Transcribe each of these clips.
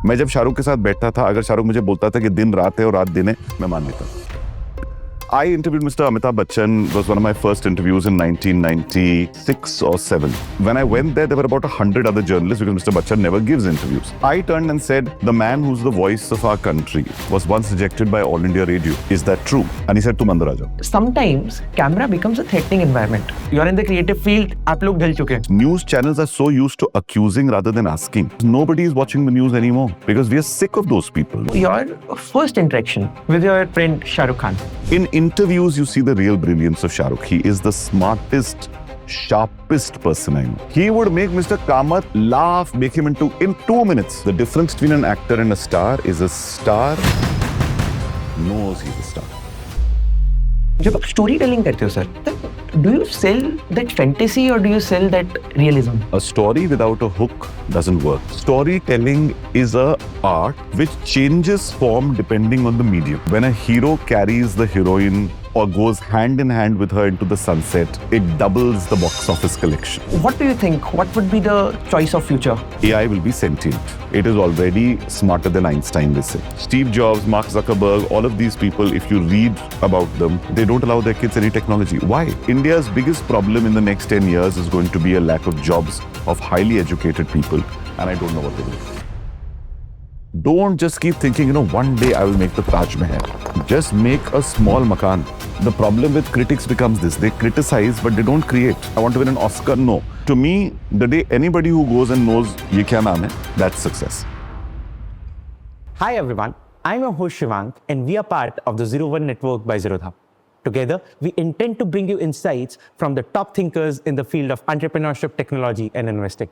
मैं जब शाहरुख के साथ बैठता था, अगर शाहरुख मुझे बोलता था कि दिन रात है और रात दिन है, मैं मान लेता। I interviewed Mr. Amitabh Bachchan. It was one of my first interviews in 1996 or 7. When I went there were about 100 other journalists because Mr. Bachchan never gives interviews. I turned and said, the man who's the voice of our country was once rejected by All India Radio. Is that true? And he said, "Tum andar aa jao." Sometimes camera becomes a threatening environment. You are in the creative field, आप लोग ढल चुके हैं. News channels are so used to accusing rather than asking. Nobody is watching the news anymore because we are sick of those people. Your first interaction with your friend Shah Rukh Khan. In interviews, you see the real brilliance of Shah Rukh. He is the smartest, sharpest person I know. He would make Mr. Kamath laugh, make him into in 2 minutes. The difference between an actor and a star is a star knows he's a star. जब आप story telling करते हो sir, तब do you sell that fantasy or do you sell that realism? A story without a hook doesn't work. Storytelling is a art which changes form depending on the medium. When a hero carries the heroine or goes hand in hand with her into the sunset, it doubles the box office collection. What do you think? What would be the choice of future? AI will be sentient. It is already smarter than Einstein, they say. Steve Jobs, Mark Zuckerberg, all of these people, if you read about them, they don't allow their kids any technology. Why? India's biggest problem in the next 10 years is going to be a lack of jobs of highly educated people, and I don't know what to do. Don't just keep thinking, one day I will make the Taj Mahal. Just make a small makan. The problem with critics becomes this. They criticize, but they don't create. I want to win an Oscar. No. To me, the day anybody who goes and knows ye kya naam hai, that's success. Hi everyone, I'm your host Shivank and we are part of the 01 Network by Zerodha. Together, we intend to bring you insights from the top thinkers in the field of entrepreneurship, technology and investing.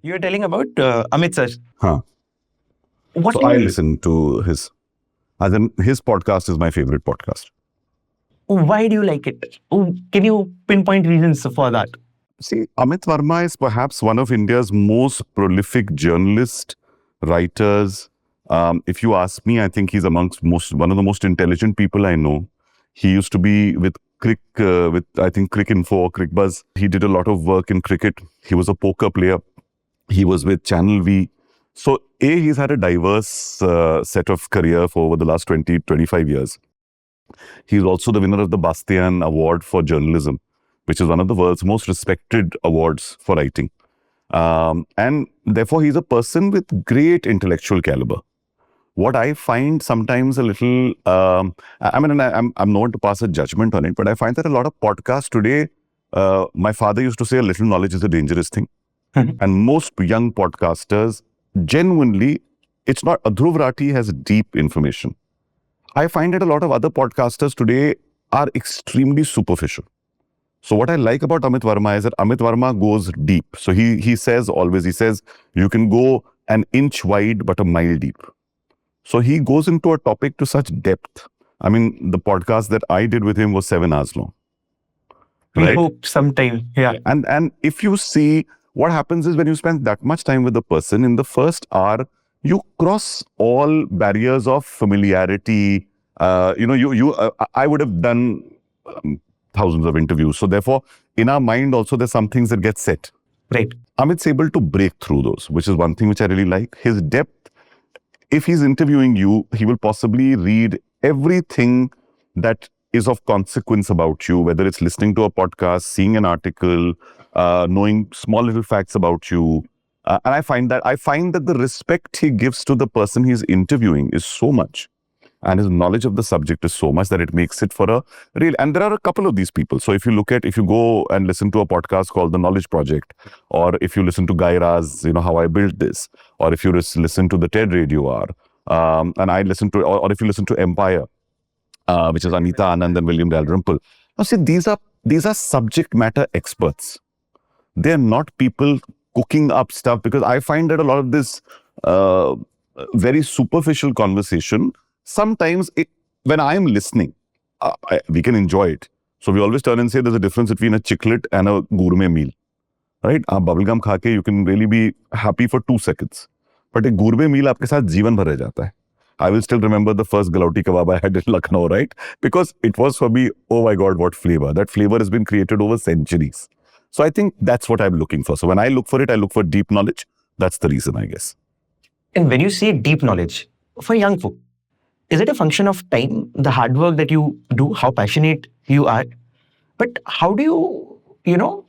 You are telling about Amit sir. Huh. What So do I you, listen to his podcast is my favorite podcast. why do you like it? Can you pinpoint reasons for that? See, Amit Verma is perhaps one of India's most prolific journalists, writers. If you ask me, I think he's amongst one of the most intelligent people I know. He used to be with Crick Info or Crick Buzz. He did a lot of work in cricket. He was a poker player. He was with Channel V. So, he's had a diverse set of career for over the last 25 years. He's also the winner of the Bastian Award for Journalism, which is one of the world's most respected awards for writing. And therefore, he's a person with great intellectual caliber. What I find sometimes a little, I'm not to pass a judgment on it, but I find that a lot of podcasts today, my father used to say a little knowledge is a dangerous thing. And most young podcasters, genuinely, it's not, Dhruv Rathi has deep information. I find that a lot of other podcasters today are extremely superficial. So what I like about Amit Verma is that Amit Verma goes deep. So he says, you can go an inch wide, but a mile deep. So he goes into a topic to such depth. I mean, the podcast that I did with him was 7 hours long. We Right? hope sometime. Yeah. And if you see, what happens is when you spend that much time with the person, in the first hour, you cross all barriers of familiarity. I would have done thousands of interviews. So therefore, in our mind also, there's some things that get set. Right. Amit's able to break through those, which is one thing which I really like. His depth, if he's interviewing you, he will possibly read everything that is of consequence about you, whether it's listening to a podcast, seeing an article, knowing small little facts about you. And I find that the respect he gives to the person he's interviewing is so much. And his knowledge of the subject is so much that it makes it for a real. And there are a couple of these people. So if you go and listen to a podcast called The Knowledge Project, or if you listen to Guy Raz, How I Built This, or if you listen to the TED Radio Hour, and I listen to, or if you listen to Empire, which is Anita Anand and William Dalrymple. Now see, these are subject matter experts. They're not people cooking up stuff, because I find that a lot of this very superficial conversation, sometimes when I'm listening, we can enjoy it. So we always turn and say there's a difference between a chiclet and a gourmet meal. right? आप bubblegum खा के you can really be happy for 2 seconds. But एक gourmet meal आपके साथ जीवन भर रह जाता है. I will still remember the first galauti kebab I had in Lucknow, right? Because it was for me, oh my God, what flavor. That flavor has been created over centuries. So I think that's what I'm looking for. So when I look for it, I look for deep knowledge. That's the reason, I guess. And when you say deep knowledge, for young folk, is it a function of time, the hard work that you do, how passionate you are? But how do you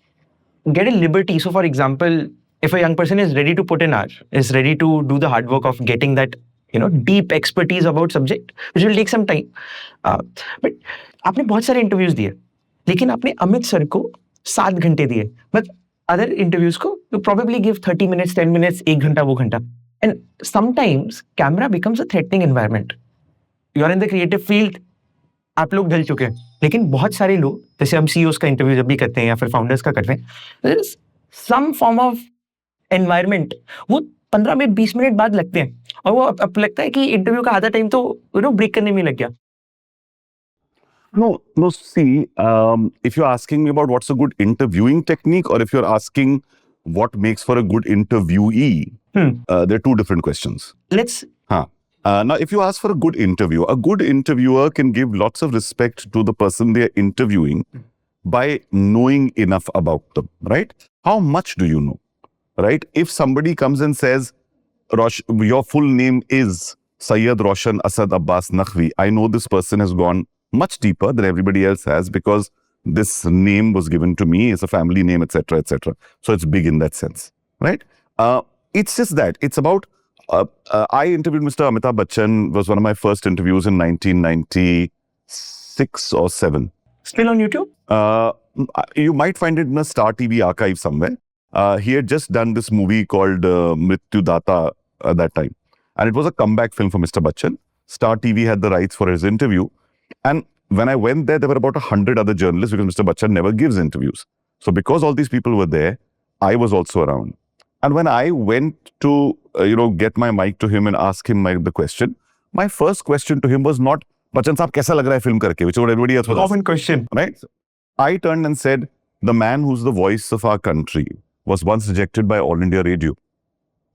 get a liberty? So, for example, if a young person is ready to put in hour, is ready to do the hard work of getting that, deep expertise about subject, which will take some time. But आपने बहुत सारे interviews दिए, लेकिन आपने Amit sir को 7 घंटे दिए. But other interviews को you probably give 30 minutes, 10 minutes, 1 घंटा, वो घंटा. And sometimes camera becomes a threatening environment. You are in the creative field, आप लोग ढल चुके हैं. लेकिन बहुत सारे लोग, जैसे हम CEOs का इंटरव्यू जब भी करते हैं या फिर फाउंडर्स का करते हैं, there is some form of environment. वो 15 मिनट 20 मिनट बाद लगते हैं और वो अब लगता है कि इंटरव्यू का आधा टाइम तो ब्रेक करने में लग गया. No, see, if you're asking me about what's a good interviewing technique or if you're asking what makes for a good interviewee, they're two different questions. Let's Now, if you ask for a good interviewer can give lots of respect to the person they're interviewing by knowing enough about them, right? How much do you know, right? If somebody comes and says, your full name is Sayyid Roshan Asad Abbas Naqvi, I know this person has gone much deeper than everybody else has because this name was given to me, it's a family name, etc., etc. So it's big in that sense, right? It's just that. It's about, I interviewed Mr. Amitabh Bachchan, was one of my first interviews in 1996 or 7. Still on YouTube? You might find it in a Star TV archive somewhere. He had just done this movie called Mrityu Data at that time. And it was a comeback film for Mr. Bachchan. Star TV had the rights for his interview. And when I went there were about 100 other journalists because Mr. Bachchan never gives interviews. So because all these people were there, I was also around. And when I went to, get my mic to him and ask him the question, my first question to him was not, Bachchan saab kaisa lag raha hai film karke, which is what everybody else was asking. Common question. Right? I turned and said, the man who's the voice of our country was once rejected by All India Radio.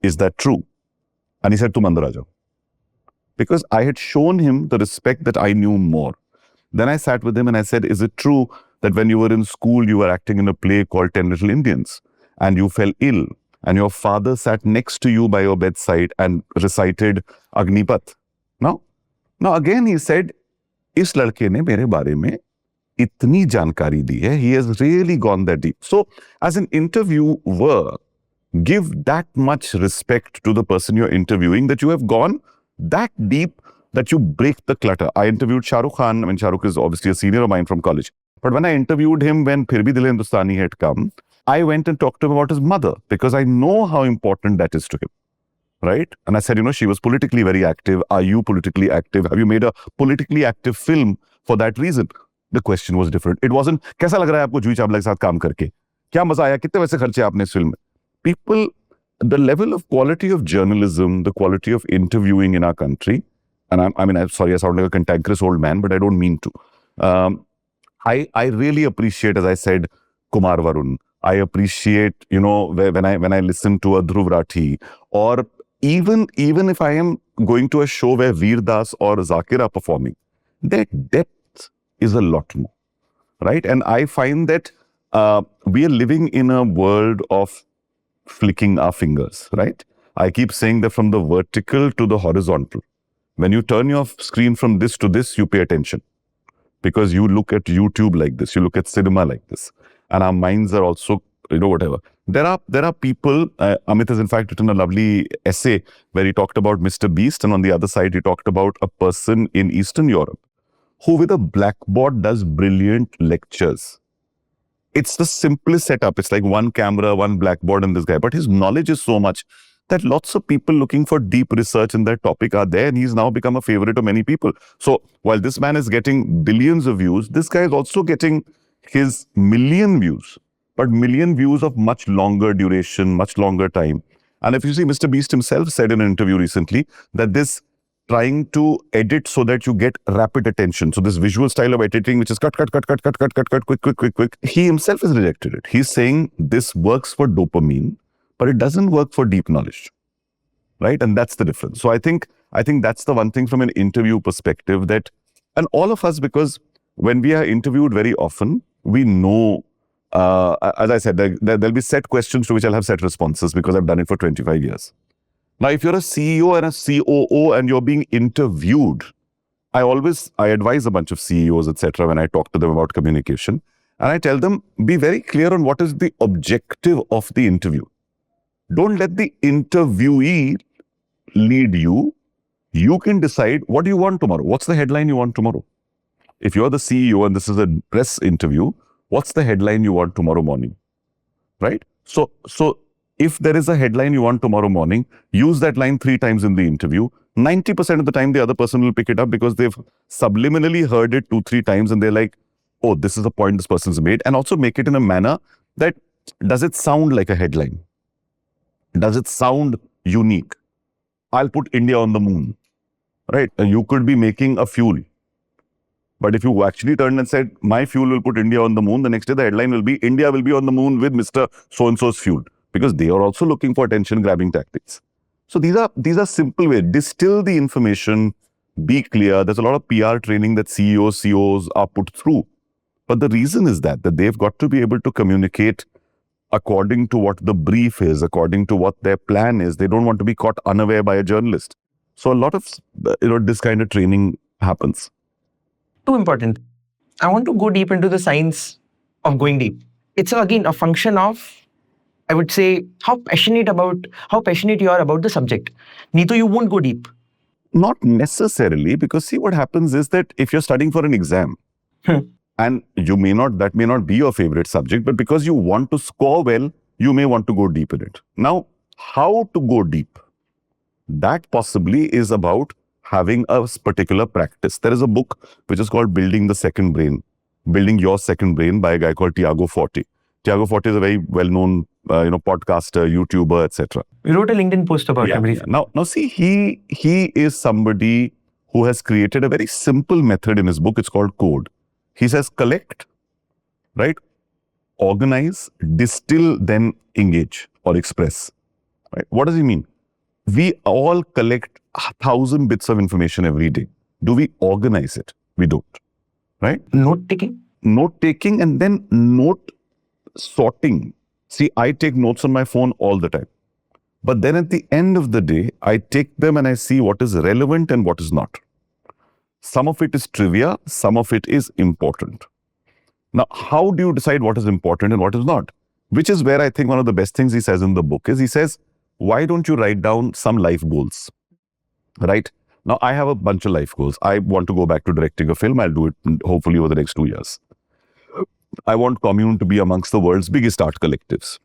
Is that true? And he said, tum andar aa jao. Because I had shown him the respect that I knew more. Then I sat with him and I said, is it true that when you were in school, you were acting in a play called 10 Little Indians and you fell ill and your father sat next to you by your bedside and recited Agnipath? Now again he said, is ladke ne mere baare mein itni jankari di hai. He has really gone that deep. So as an interviewer, give that much respect to the person you're interviewing that you have gone that deep that you break the clutter. I interviewed Shah Rukh Khan. I mean, Shah Rukh is obviously a senior of mine from college. But when I interviewed him when Phir Bhi Dil Hai Hindustani had come, I went and talked to him about his mother because I know how important that is to him, right? And I said, she was politically very active. Are you politically active? Have you made a politically active film for that reason? The question was different. It wasn't, कैसा लग रहा है आपको जूही चावला के साथ काम करके? क्या मजा आया? कितने पैसे खर्चे आपने इस फिल्म में? People, the level of quality of journalism, the quality of interviewing in our country, and I'm sorry, I sound like a cantankerous old man, but I don't mean to. I really appreciate, as I said, Kumar Varun. I appreciate, when I listen to a Dhruv Rathi, or even if I am going to a show where Veer Das or Zakir are performing, their depth is a lot more, right? And I find that we are living in a world of flicking our fingers, right? I keep saying that from the vertical to the horizontal. When you turn your screen from this to this, you pay attention because you look at YouTube like this, you look at cinema like this, and our minds are also, whatever. There are people, Amit has in fact written a lovely essay where he talked about Mr. Beast, and on the other side, he talked about a person in Eastern Europe who with a blackboard does brilliant lectures. It's the simplest setup. It's like one camera, one blackboard and this guy. But his knowledge is so much that lots of people looking for deep research in that topic are there, and he's now become a favorite of many people. So while this man is getting billions of views, this guy is also getting his million views, but million views of much longer duration, much longer time. And if you see, Mr. Beast himself said in an interview recently that this trying to edit so that you get rapid attention. So this visual style of editing, which is cut, quick, he himself has rejected it. He's saying this works for dopamine, but it doesn't work for deep knowledge, right? And that's the difference. So I think that's the one thing from an interview perspective that, and all of us, because when we are interviewed very often, we know, as I said, there'll be set questions to which I'll have set responses because I've done it for 25 years. Now, if you're a CEO and a COO and you're being interviewed, I advise a bunch of CEOs, etc., when I talk to them about communication, and I tell them, be very clear on what is the objective of the interview. Don't let the interviewee lead you. You can decide, what do you want tomorrow? What's the headline you want tomorrow? If you're the CEO and this is a press interview, what's the headline you want tomorrow morning, right? So if there is a headline you want tomorrow morning, use that line 3 times in the interview. 90% of the time, the other person will pick it up because they've subliminally heard it 2-3 times and they're like, oh, this is the point this person's made. And also make it in a manner that, does it sound like a headline? Does it sound unique? I'll put India on the moon, right? And you could be making a fuel. But if you actually turned and said, my fuel will put India on the moon, the next day the headline will be, India will be on the moon with Mr. So-and-so's fuel. Because they are also looking for attention-grabbing tactics. So these are simple ways. Distill the information, be clear. There's a lot of PR training that CEOs, COs are put through. But the reason is that they've got to be able to communicate according to what the brief is, according to what their plan is. They don't want to be caught unaware by a journalist. So a lot of this kind of training happens. Too important. I want to go deep into the science of going deep. It's again a function of, I would say, how passionate you are about the subject. Neetu, you won't go deep. Not necessarily, because see what happens is that if you're studying for an exam, and that may not be your favorite subject, but because you want to score well, you may want to go deep in it. Now, how to go deep? That possibly is about having a particular practice. There is a book which is called Building the Second Brain, Building Your Second Brain by a guy called Tiago Forte. Tiago Forte is a very well-known podcaster, YouTuber, etc. You wrote a LinkedIn post about him. Yeah. Now see, he is somebody who has created a very simple method in his book. It's called CODE. He says collect, right? Organize, distill, then engage or express. Right? What does he mean? We all collect 1,000 bits of information every day. Do we organize it? We don't. Right? Note taking? Note taking and then note sorting. See, I take notes on my phone all the time. But then at the end of the day, I take them and I see what is relevant and what is not. Some of it is trivia, some of it is important. Now, how do you decide what is important and what is not? Which is where I think one of the best things he says in the book is, he says, why don't you write down some life goals? Right? Now, I have a bunch of life goals. I want to go back to directing a film. I'll do it hopefully over the next 2 years. I want Commune to be amongst the world's biggest art collectives,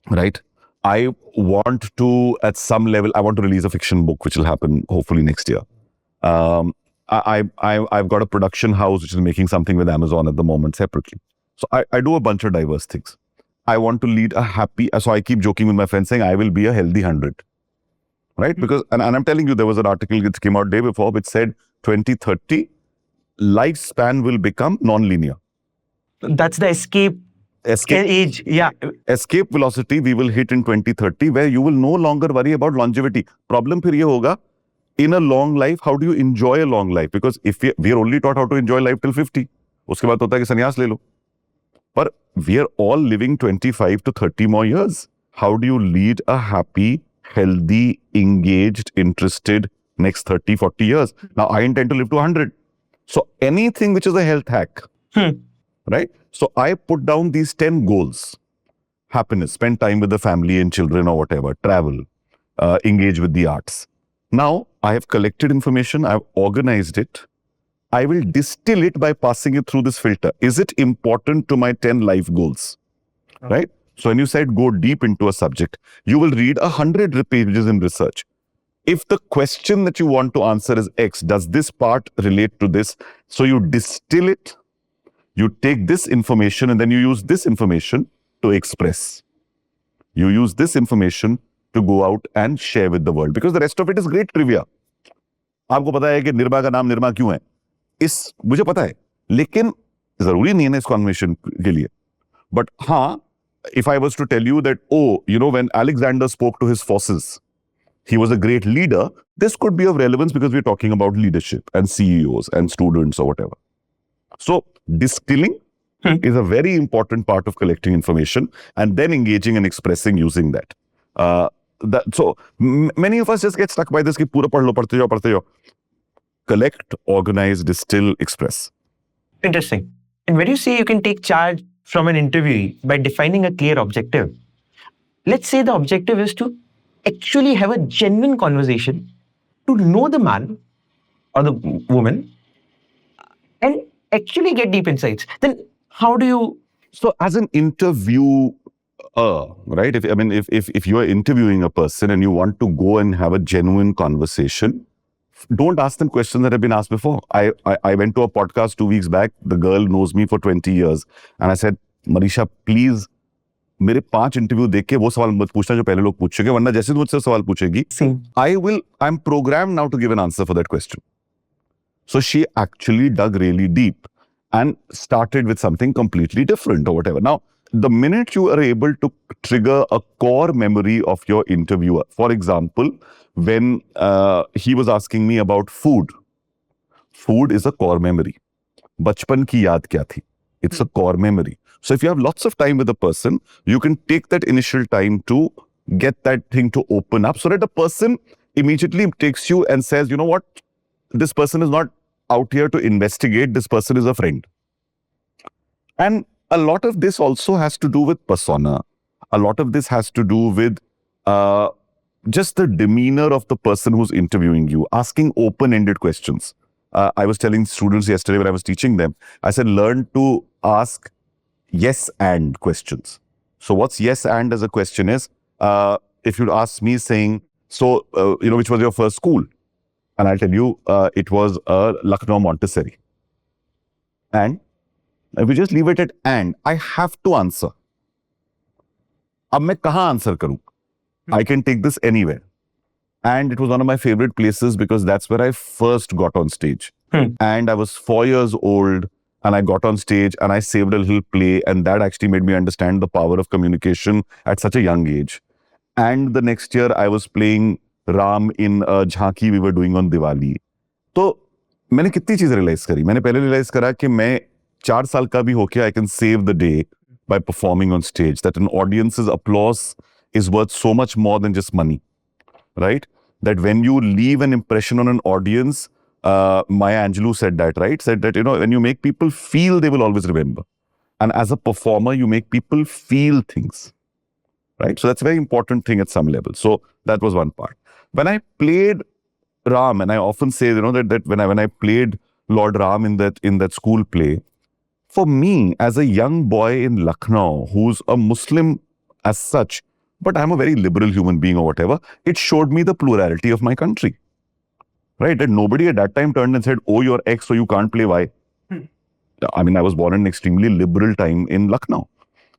right? I want to, at some level, I want to release a fiction book, which will happen hopefully next year. I've got a production house which is making something with Amazon at the moment separately. So I do a bunch of diverse things. I want to lead a happy, so I keep joking with my friends saying, I will be a healthy 100, right? Because, and I'm telling you, there was an article that came out day before which said 2030, lifespan will become non-linear. That's the escape age. Yeah. Escape velocity we will hit in 2030, where you will no longer worry about longevity. Problem फिर ये होगा, in a long life, how do you enjoy a long life? Because if we are only taught how to enjoy life till 50, उसके बाद होता है कि संन्यास ले लो. But we are all living 25 to 30 more years. How do you lead a happy, healthy, engaged, interested next 30, 40 years? Now, I intend to live to 100. So anything which is a health hack, right? So I put down these 10 goals. Happiness, spend time with the family and children or whatever, travel, engage with the arts. Now, I have collected information, I've organized it. I will distill it by passing it through this filter. Is it important to my 10 life goals? Right? So when you said go deep into a subject, you will read 100 pages in research. If the question that you want to answer is X, does this part relate to this? So you distill it, you take this information and then you use this information to express. You use this information to go out and share with the world, because the rest of it is great trivia. आपको पता है कि निर्मा का नाम निर्मा क्यों है, इस मुझे पता है, लेकिन जरूरी नहीं है ना इस कॉन्वर्सेशन के लिए. बट हाँ, if I was to tell you that, oh, you know, when Alexander spoke to his forces, he was a great leader, this could be of relevance because we're talking about leadership and CEOs and students or whatever. So distilling is a very important part of collecting information and then engaging and expressing using that. So many of us just get stuck by this कि पूरा पढ़ लो, पढ़ते जाओ. Collect, organize, distill, express. Interesting. And when you say you can take charge from an interviewee by defining a clear objective, let's say the objective is to actually have a genuine conversation, to know the man or the woman and actually get deep insights. Then how do you? So as an interviewer, right? If you are interviewing a person and you want to go and have a genuine conversation, don't ask them questions that have been asked before. I went to a podcast 2 weeks back. The girl knows me for 20 years. And I said, Marisha, please, मेरे 5 interview देख के वो सवाल मत पूछना जो पहले लोग पूछ चुके, वरना जैसे मुझसे सवाल पूछेगी, I'm programmed now to give an answer for that question. So she actually dug really deep and started with something completely different or whatever. Now, the minute you are able to trigger a core memory of your interviewer, for example, when he was asking me about food is a core memory. Bachpan ki yaad kya thi? It's a core memory. So if you have lots of time with a person, you can take that initial time to get that thing to open up so that the person immediately takes you and says, you know what? This person is not out here to investigate. This person is a friend. And a lot of this also has to do with persona. A lot of this has to do with just the demeanor of the person who's interviewing you, asking open-ended questions. I was telling students yesterday when I was teaching them, I said, learn to ask yes and questions. So what's yes and as a question is, if you'd ask me saying, so, which was your first school? And I'll tell you, it was Lucknow Montessori. And if we just leave it at and, I have to answer. अब मैं कहाँ answer करूँ? I can take this anywhere. And it was one of my favorite places because that's where I first got on stage. And I was 4 years old and I got on stage and I saved a little play, and that actually made me understand the power of communication at such a young age. And the next year I was playing Ram in a jhanki we were doing on Diwali. तो मैंने कितनी चीजें realise करी. मैंने पहले realise करा कि मैं 4 साल का भी होके I can save the day by performing on stage. That an audience's applause is worth so much more than just money, right? That when you leave an impression on an audience, Maya Angelou said that, right? Said that, when you make people feel, they will always remember. And as a performer, you make people feel things, right? So that's a very important thing at some level. So that was one part. When I played Ram, and I often say, that when I played Lord Ram in that school play, for me, as a young boy in Lucknow, who's a Muslim as such, but I'm a very liberal human being or whatever, it showed me the plurality of my country, right? That nobody at that time turned and said, oh, you're X, so you can't play Y. I mean, I was born in an extremely liberal time in Lucknow.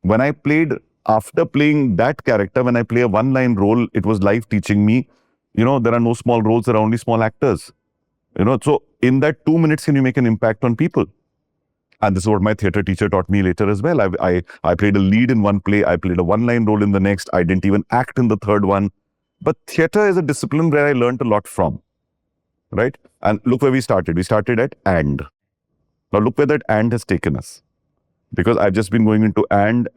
When I played, after playing that character, when I play a one-line role, it was life teaching me, there are no small roles, there are only small actors. So in that 2 minutes, can you make an impact on people? And this is what my theatre teacher taught me later as well. I played a lead in one play. I played a one-line role in the next. I didn't even act in the third one. But theatre is a discipline where I learned a lot from, right? And look where we started. We started at and. Now look where that and has taken us. Because I've just been going into and.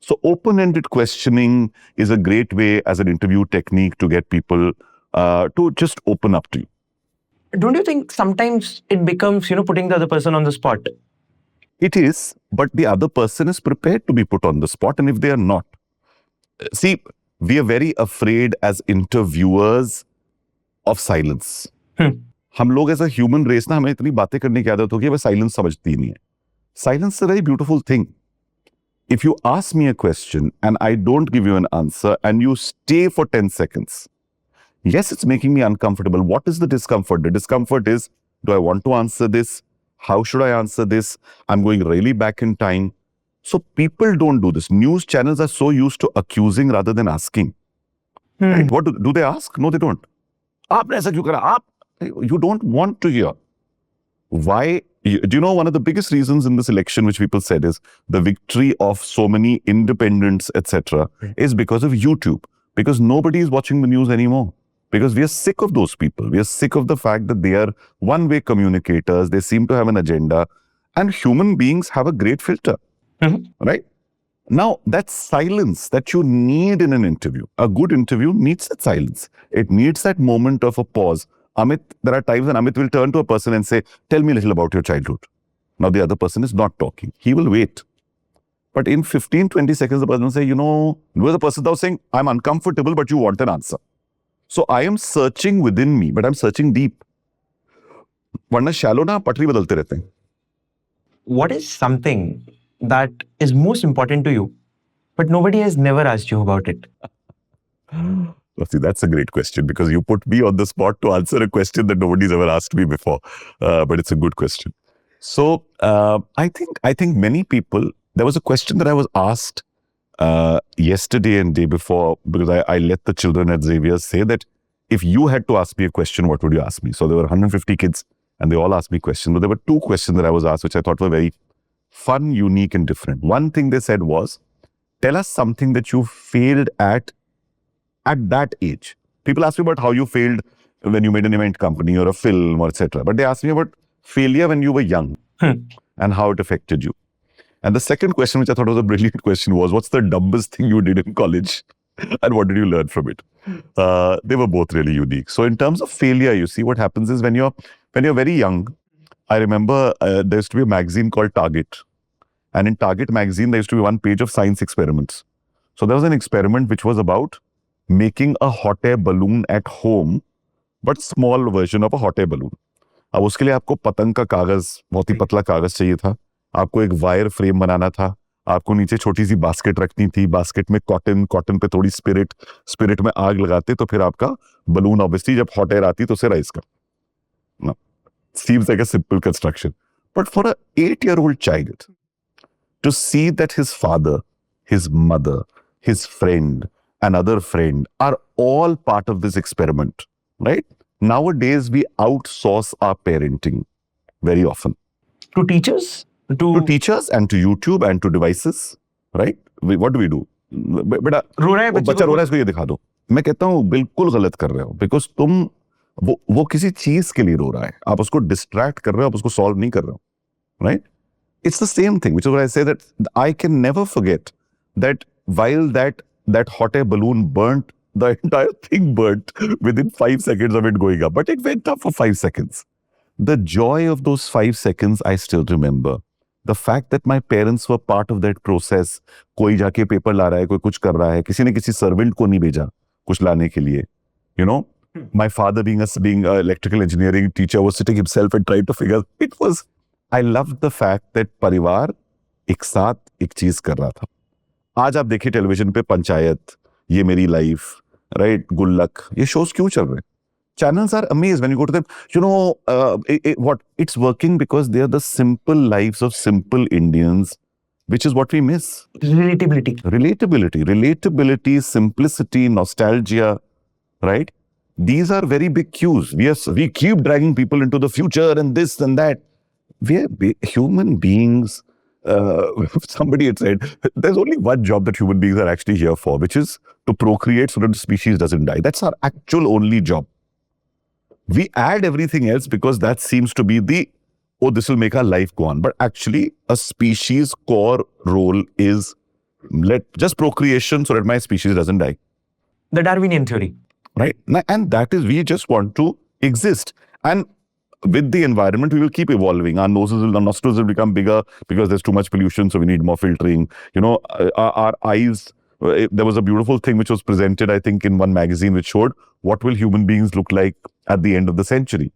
So open-ended questioning is a great way as an interview technique to get people to just open up to you. Don't you think sometimes it becomes, putting the other person on the spot? It is, but the other person is prepared to be put on the spot. And if they are not, see, we are very afraid as interviewers of silence. हम लोग as a human race ना हमें इतनी बातें करने की आदत होगी है, silence समझती नहीं है. Silence is a very beautiful thing. If you ask me a question and I don't give you an answer and you stay for 10 seconds, yes, it's making me uncomfortable. What is the discomfort? The discomfort is, do I want to answer this? How should I answer this? I'm going really back in time. So people don't do this. News channels are so used to accusing rather than asking. Right? What do they ask? No, they don't. आपने ऐसा क्यों करा? You don't want to hear. Why? Do you know one of the biggest reasons in this election, which people said is the victory of so many independents, etc., is because of YouTube. Because nobody is watching the news anymore. Because we are sick of those people. We are sick of the fact that they are one-way communicators. They seem to have an agenda. And human beings have a great filter, right? Now, that silence that you need in an interview, a good interview needs that silence. It needs that moment of a pause. Amit, there are times when Amit will turn to a person and say, tell me a little about your childhood. Now, the other person is not talking. He will wait. But in 15, 20 seconds, the person will say, the person now saying, I'm uncomfortable, but you want an answer. So I am searching within me, but I'm searching deep. वरना shallow ना पटरी बदलते रहते हैं. What is something that is most important to you, but nobody has never asked you about it? See, that's a great question because you put me on the spot to answer a question that nobody's ever asked me before. But it's a good question. So I think many people, there was a question that I was asked yesterday and day before, because I let the children at Xavier say that if you had to ask me a question, what would you ask me? So there were 150 kids and they all asked me questions. But there were two questions that I was asked, which I thought were very fun, unique, and different. One thing they said was, tell us something that you failed at that age. People ask me about how you failed when you made an event company or a film or etc. But they asked me about failure when you were young and how it affected you. And the second question, which I thought was a brilliant question, was what's the dumbest thing you did in college and what did you learn from it? They were both really unique. So in terms of failure, you see what happens is when you're very young, I remember there used to be a magazine called Target. And in Target magazine, there used to be one page of science experiments. So there was an experiment which was about making a hot air balloon at home, but small version of a hot air balloon. अब उसके लिए आपको पतंग का कागज, बहुत ही पतला कागज चाहिए था. आपको एक वायर फ्रेम बनाना था. आपको नीचे छोटी सी बास्केट रखनी थी. बास्केट में कॉटन पे थोड़ी स्पिरिट में आग लगाते तो फिर आपका बलून ऑब्वियसली जब हॉट एयर आती तो उसे राइज कर. Seems like a simple construction. But for an 8-year-old child, to see that his father, his mother, his friend, another friend are all part of this experiment, right? Nowadays, we outsource our parenting very often. To teachers? To teachers and to YouTube and to devices, right? What do we do? बेटा रो रहा है बच्चा रो रहा है इसको ये दिखा दो. मैं कहता हूँ बिल्कुल गलत कर रहे हो बिकॉज तुम वो किसी चीज के लिए रो रहा है. आप उसको डिस्ट्रैक्ट कर रहे हो, आप उसको सॉल्व नहीं कर रहे हो, right? It's the same thing, which is what I say that I can never forget that while that hot air balloon burnt, the entire thing burnt within 5 seconds of it going up. But it went up for 5 seconds. The joy of those 5 seconds, I still remember. The fact that my parents were part of that process. कोई जाके paper ला रहा है, कोई कुछ कर रहा है, किसी ने किसी सर्वेंट को नहीं भेजा कुछ लाने के लिए. You know, my father being an electrical engineering teacher was sitting himself and trying to figure. It was. I loved the fact that परिवार एक साथ एक चीज कर रहा था. आज आप देखिए टेलीविजन पे पंचायत, ये मेरी लाइफ, राइट, गुल्लक, ये शोज क्यों चल रहे हैं? Channels are amazed when you go to them. You know what? It's working because they are the simple lives of simple Indians, which is what we miss. Relatability, simplicity, nostalgia, right? These are very big cues. We keep dragging people into the future and this and that. We're human beings. Somebody had said there's only one job that human beings are actually here for, which is to procreate so that the species doesn't die. That's our actual only job. We add everything else because that seems to be this will make our life go on. But actually, a species' core role is just procreation so that my species doesn't die. The Darwinian theory. Right? And that is, we just want to exist. And with the environment, we will keep evolving. Our nostrils will become bigger because there's too much pollution, so we need more filtering. You know, our eyes, there was a beautiful thing which was presented, I think, in one magazine which showed what will human beings look like at the end of the century.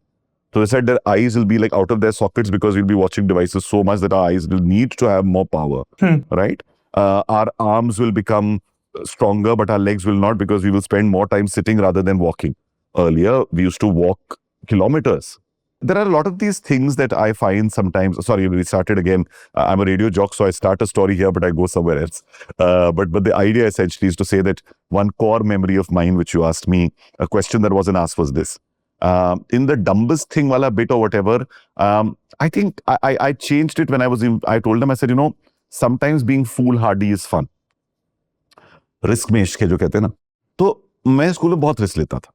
So they said their eyes will be like out of their sockets because we'll be watching devices so much that our eyes will need to have more power, right? Our arms will become stronger, but our legs will not because we will spend more time sitting rather than walking. Earlier, we used to walk kilometers. there are a lot of these things that I find sometimes. Sorry, we started again. I'm a radio jock, so I start a story here, but I go somewhere else. But the idea essentially is to say that one core memory of mine, which you asked me, a question that wasn't asked, was this. In the dumbest thing wala bit or whatever, I think I changed it when I was in. I told them, I said, sometimes being foolhardy is fun. Risk में इश्क है जो कहते हैं ना, तो मैं school में बहुत रिस्क लेता था.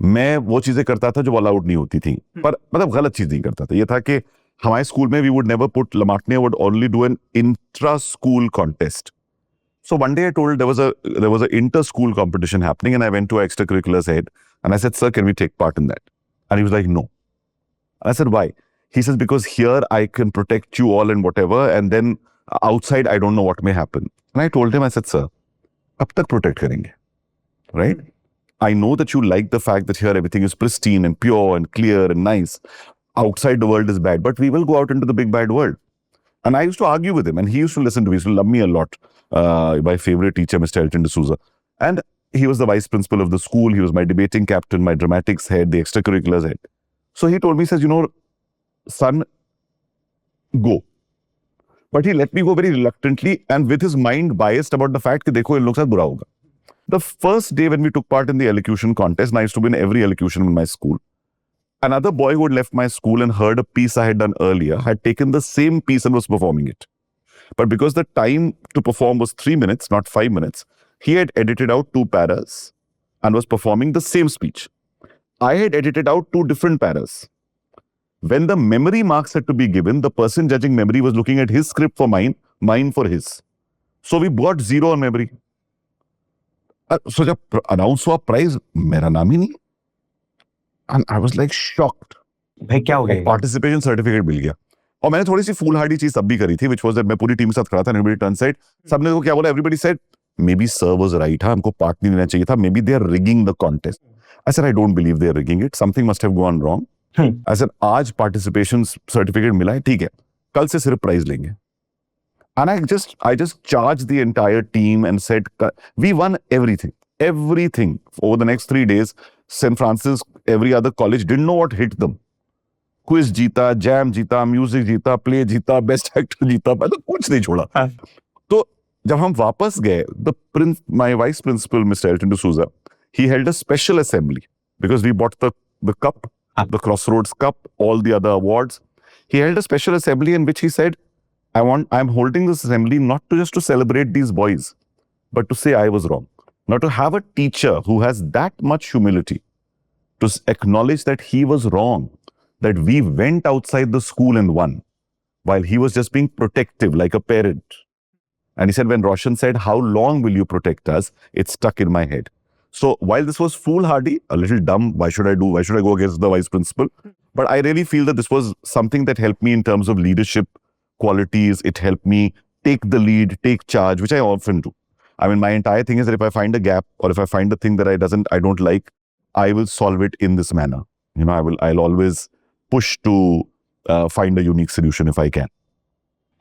मैं वो चीजें करता था जो अलाउड नहीं होती थी, पर मतलब गलत चीज नहीं करता था. ये था कि हमारे स्कूल में वी वुड नेवर पुट लमाटने would only do an intra school contest. So one day I told there was a inter school competition happening, and I went to extracurriculars head and I said, "Sir, can we take part in that?" And he was like, "No." I said, "Why?" He says, "Because here I can protect you all and whatever, and then outside I don't know what may happen." And I told him, I said, "Sir, ab tak protect karenge, right? I know that you like the fact that here everything is pristine and pure and clear and nice. Outside the world is bad, but we will go out into the big bad world." And I used to argue with him, and he used to listen to me. He used to love me a lot. My favorite teacher, Mr. Elton D'Souza. And he was the vice principal of the school. He was my debating captain, my dramatics head, the extracurriculars head. So he told me, he says, son, go. But he let me go very reluctantly and with his mind biased about the fact that dekho in log saath bura hoga. The first day when we took part in the elocution contest, and I used to win every elocution in my school, another boy who had left my school and heard a piece I had done earlier had taken the same piece and was performing it. But because the time to perform was 3 minutes, not 5 minutes, he had edited out 2 paras and was performing the same speech. I had edited out 2 different paras. When the memory marks had to be given, the person judging memory was looking at his script for mine, mine for his. So we got 0 on memory. So जब announce हुआ prize, मेरा नाम ही नहीं. And I was like shocked. भाई क्या हो गया? Participation certificate मिल गया. और मैंने थोड़ी सी फूलहार्डी चीज तब भी करी थी, which was that मैं पूरी टीम के साथ खड़ा था, everybody turned side. सबने को क्या बोला? Everybody said, maybe sir was right, हाँ, हमको part नहीं लेना चाहिए था. Maybe they are rigging the contest. I said, I don't believe they are rigging it. Something must have gone wrong. I said, आज participation certificate मिला है, ठीक है. कल से सिर्फ प्राइज लेंगे. And I just charged the entire team and said, we won everything. Everything. Over the next 3 days, St. Francis, every other college didn't know what hit them. Quiz जीता, jam जीता, म्यूजिक जीता, play जीता, best actor जीता, मतलब कुछ नहीं छोड़ा. तो जब हम वापस गए, my vice principal, Mr. Elton D'Souza, he held a special assembly because we bought the cup, the Crossroads Cup, all the other awards. He held a special assembly in which he said, I'm holding this assembly not just to celebrate these boys, but to say I was wrong. Now to have a teacher who has that much humility to acknowledge that he was wrong, that we went outside the school and won, while he was just being protective like a parent. And he said, when Roshan said, how long will you protect us? It stuck in my head. So while this was foolhardy, a little dumb, why should I go against the vice principal? But I really feel that this was something that helped me in terms of leadership qualities. It helped me take the lead, take charge, which I often do. I mean, my entire thing is that if I find a gap or if I find a thing that I don't like, I will solve it in this manner. I'll always push to find a unique solution if I can.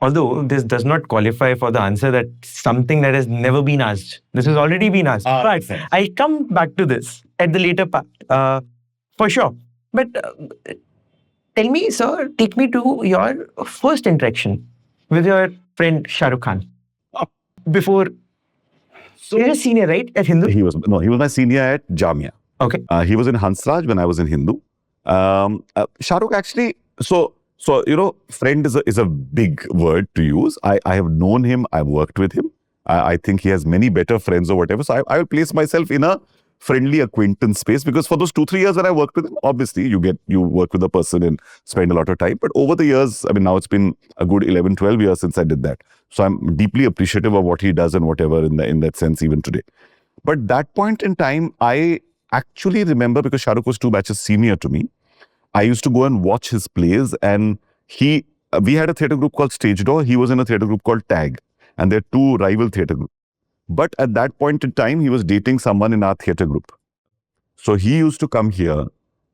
Although this does not qualify for the answer that something that has never been asked. This has already been asked. But I'll come back to this at the later part, for sure. But tell me, sir, take me to your first interaction with your friend Shah Rukh Khan. Before, so you're a senior, right, at Hindu? He was my senior at Jamia. Okay. He was in Hansraj when I was in Hindu. Shah Rukh actually, so friend is a big word to use. I have known him. I've worked with him. I think he has many better friends or whatever. So I will place myself in a friendly acquaintance space, because for those 2-3 years that I worked with him, obviously you work with a person and spend a lot of time. But over the years, I mean, now it's been a good 11-12 years since I did that. So I'm deeply appreciative of what he does and whatever in that sense even today. But that point in time, I actually remember, because Shah Rukh was 2 batches senior to me, I used to go and watch his plays, and we had a theatre group called Stage Door. He was in a theatre group called Tag, and they're 2 rival theatre groups. But at that point in time, he was dating someone in our theatre group. So he used to come here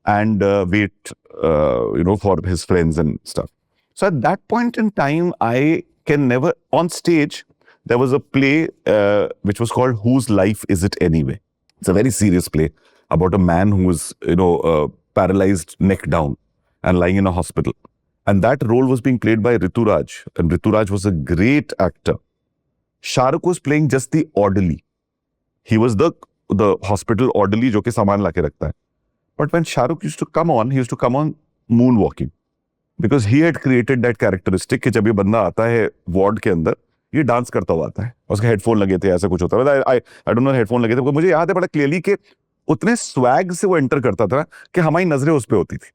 and wait, for his friends and stuff. So at that point in time, I can never, on stage, there was a play which was called Whose Life Is It Anyway? It's a very serious play about a man who was, paralyzed neck down. and lying in a hospital. And that role was being played by Ritu Raj. And Ritu Raj was a great actor. Shah Rukh was playing just the orderly. He was the hospital orderly जो के सामान लाके रखता है. But when Shah Rukh used to come on, he used to come on moonwalking. Because he had created that characteristic कि जब ये बंदा आता है वार्ड के अंदर, ये डांस करता हुआ आता है. उसके हेडफोन लगे थे, ऐसा कुछ होता है. I don't know हेडफोन लगे थे. मुझे याद है बड़ा क्लियरली कि उतने स्वैग से वो एंटर करता था कि हमारी नजरें उस पे होती थी.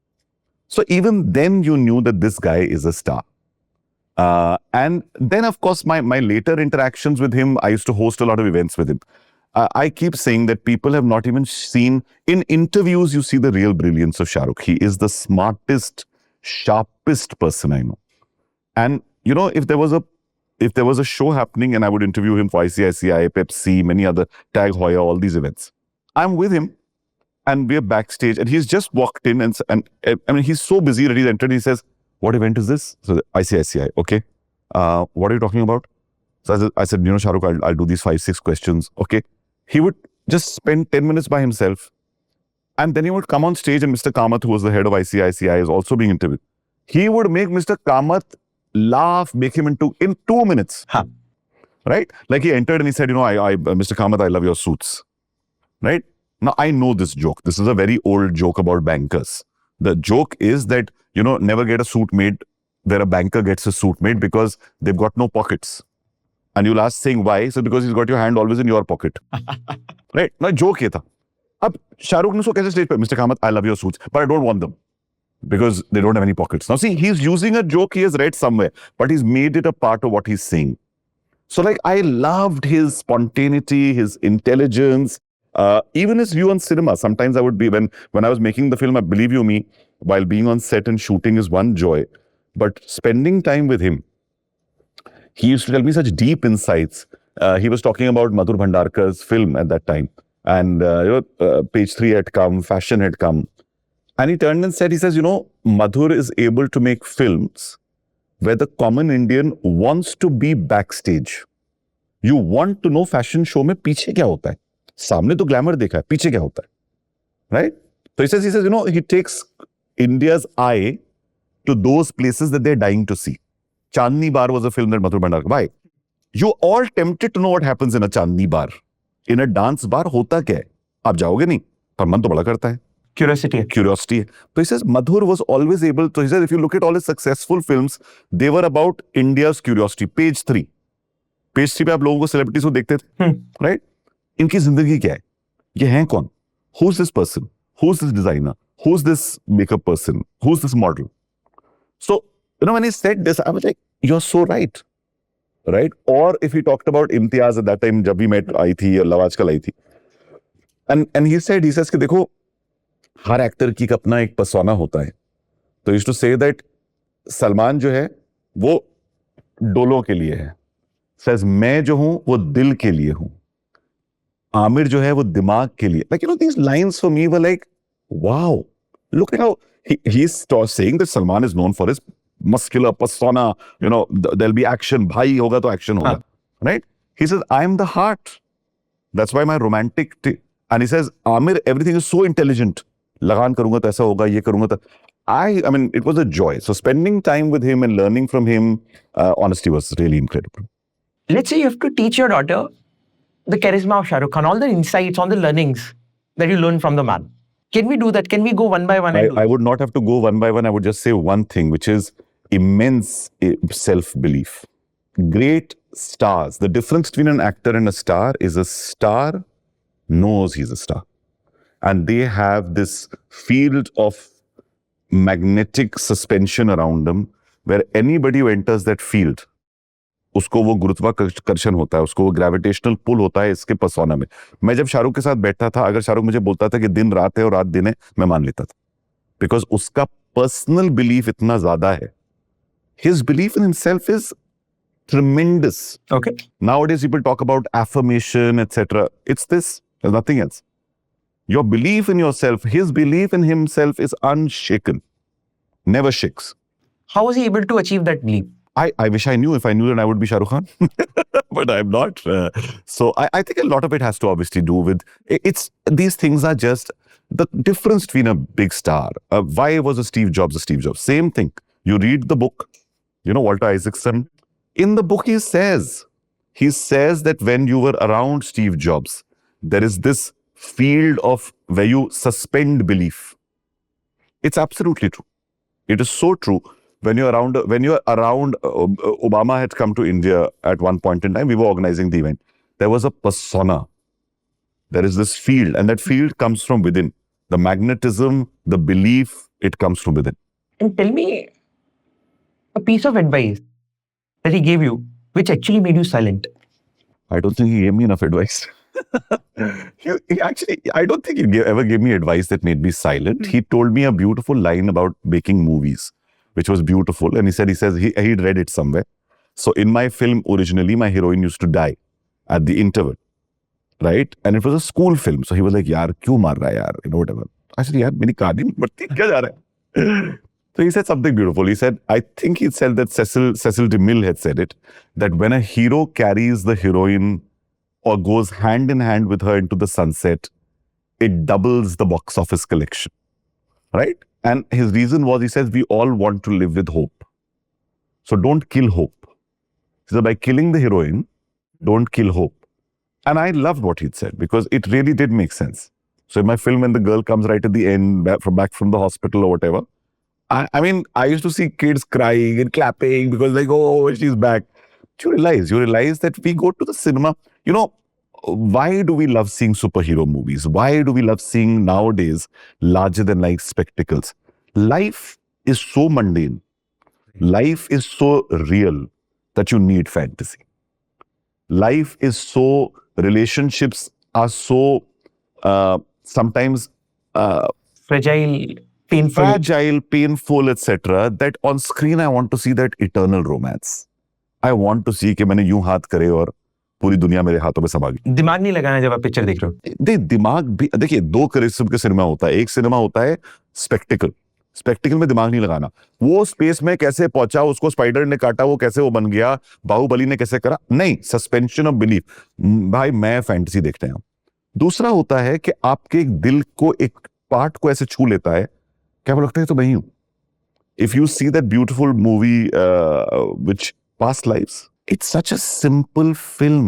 So even then you knew that this guy is a star. And then of course my later interactions with him, I used to host a lot of events with him. I keep saying that people have not even seen, in interviews you see the real brilliance of Shah Rukh. He is the smartest, sharpest person I know. And you know, if there was a show happening and I would interview him for ICICI, Pepsi, many other, Tag Heuer, all these events, I'm with him. And we're backstage, and he's just walked in, and I mean, he's so busy that he's entered. He says, "What event is this?" So ICICI. Okay, what are you talking about? So I said, you know, Shah Rukh, I'll do these 5-6 questions. Okay, he would just spend 10 minutes by himself, and then he would come on stage, and Mr. Kamath, who was the head of ICICI, is also being interviewed. He would make Mr. Kamath laugh, make him in 2 minutes. Huh. Right? Like he entered and he said, you know, Mr. Kamath, I love your suits. Right? Now, I know this joke. This is a very old joke about bankers. The joke is that, you know, never get a suit made where a banker gets a suit made because they've got no pockets. And you'll ask saying why? So because he's got your hand always in your pocket. Right? Now, joke ye tha. Ab Shah Rukh ne so kaise stage pe, Mr. Kamath, I love your suits, but I don't want them because they don't have any pockets. Now, see, he's using a joke he has read somewhere, but he's made it a part of what he's saying. So, like, I loved his spontaneity, his intelligence, even his view on cinema. Sometimes I would be, when I was making the film, I believe you me, while being on set and shooting is one joy, but spending time with him, he used to tell me such deep insights. He was talking about Madhur Bhandarkar's film at that time. And, Page 3 had come, Fashion had come. And he turned and said, he says, you know, Madhur is able to make films where the common Indian wants to be backstage. You want to know fashion show में पीछे क्या होता है? सामने तो glamour देखा है, पीछे क्या होता है? Right? So he says, you know, he takes India's eye to those places that they're dying to see. Chandni Bar was a film that Madhur Bhandarkar. Why? You're all tempted to know what happens in a Chandni Bar. In a dance bar, होता क्या है? आप जाओगे नहीं, पर मन तो बड़ा करता है. Curiosity. Curiosity. So he says Madhur was always able to, he says, if you look at all his successful films, they were about India's curiosity. Page 3. Page 3 पे आप लोगों को celebrities को देखते थे, right? इनकी जिंदगी क्या है? ये हैं कौन? Who's this person? Who's this designer? Who's this makeup person? Who's this model? So, you know, when he said this, I was like, you're so right. Right? Or if he talked about Imtiaz at that time, जब भी met आई थी, love आजकल आई थी. And he says कि देखो, हर actor की अपना एक पर्सोना होता है. तो used to say that Salman जो है वो डोलों के लिए है. सेज मैं जो हूं वो दिल के लिए हूं. आमिर जो है वो दिमाग के लिए. Like, you know, these lines for me were like, wow, look at how he's saying that Salman is known for his muscular persona. You know, there'll be action. Bhai hoga to action hoga. Right? He says, I'm the heart. That's why my romantic. And he says, Amir, everything is so intelligent. Lagan karunga to aisa hoga, ye karunga to. I mean, it was a joy. So spending time with him and learning from him, honestly, was really incredible. Let's say you have to teach your daughter the charisma of Shah Rukh Khan, all the insights, all the learnings that you learn from the man. Can we do that? Can we go one by one? I would not have to go one by one. I would just say one thing, which is immense self-belief. Great stars. The difference between an actor and a star is a star knows he's a star. And they have this field of magnetic suspension around them where anybody who enters that field, उसको वो गुरुत्वाकर्षण होता है, उसको वो gravitational pull होता है इसके पर्सोना में. मैं जब शाहरुख के साथ बैठता था, अगर शाहरुख मुझे बोलता था कि दिन रात है और रात दिन है, मैं मान लेता था. बिकॉज उसका पर्सनल बिलीफ इतना ज्यादा है. His belief in himself is tremendous. Okay. Nowadays, people talk about affirmation, etc. It's this. There's nothing else. Your belief in yourself, his belief in himself is unshaken. Never shakes. How was he able to achieve that belief? I wish I knew. If I knew, then I would be Shah Rukh Khan. But I'm not. So I think a lot of it has to obviously do with it's these things are just the difference between a big star. Why was a Steve Jobs a Steve Jobs? Same thing. You read the book, Walter Isaacson. In the book, he says that when you were around Steve Jobs, there is this field of where you suspend belief. It's absolutely true. It is so true. When you're around, Obama had come to India at one point in time. We were organizing the event. There was a persona. There is this field, and that field comes from within. The magnetism, the belief, it comes from within. And tell me a piece of advice that he gave you, which actually made you silent. I don't think he gave me enough advice. He actually, I don't think he ever gave me advice that made me silent. He told me a beautiful line about making movies, which was beautiful. And he'd read it somewhere. So in my film, originally, my heroine used to die at the interval, right? And it was a school film. So he was like, yaar, kyun maar raha hai, yaar? Whatever. I said, yaar, meri kahani mein badti kya ja raha hai? So he said something beautiful. He said, I think he said that Cecil DeMille had said it, that when a hero carries the heroine or goes hand in hand with her into the sunset, it doubles the box office collection, right? And his reason was, he says, we all want to live with hope. So don't kill hope. He said, by killing the heroine, don't kill hope. And I loved what he'd said because it really did make sense. So in my film, when the girl comes right at the end, back from the hospital or whatever, I mean, I used to see kids crying and clapping because like, oh, she's back. You realize that we go to the cinema. Why do we love seeing superhero movies? Why do we love seeing nowadays larger than life spectacles? Life is so mundane. Life is so real that you need fantasy. Relationships are so sometimes Fragile, painful, etc. That on screen I want to see that eternal romance. I want to see कि मैंने यूं हाथ करे और पूरी दुनिया मेरे हाथों में समा गई. दिमाग नहीं लगाना जब आप पिक्चर देख रहे हो. दिमाग भी देखिए, दो किस्म के सिनेमा होता है. एक सिनेमा होता है स्पेक्टिकल में दिमाग नहीं लगाना. वो स्पेस में कैसे पहुंचा, उसको स्पाइडर ने काटा, वो कैसे वो बन गया, बाहुबली ने कैसे करा, नहीं, सस्पेंशन ऑफ बिलीफ. भाई मैं फैंटेसी देखते हैं. दूसरा होता है कि आपके दिल को एक पार्ट को ऐसे छू लेता है, क्या वो लगता है तो मैं ही हूं. If you see that beautiful movie which Past Lives, it's such a simple film.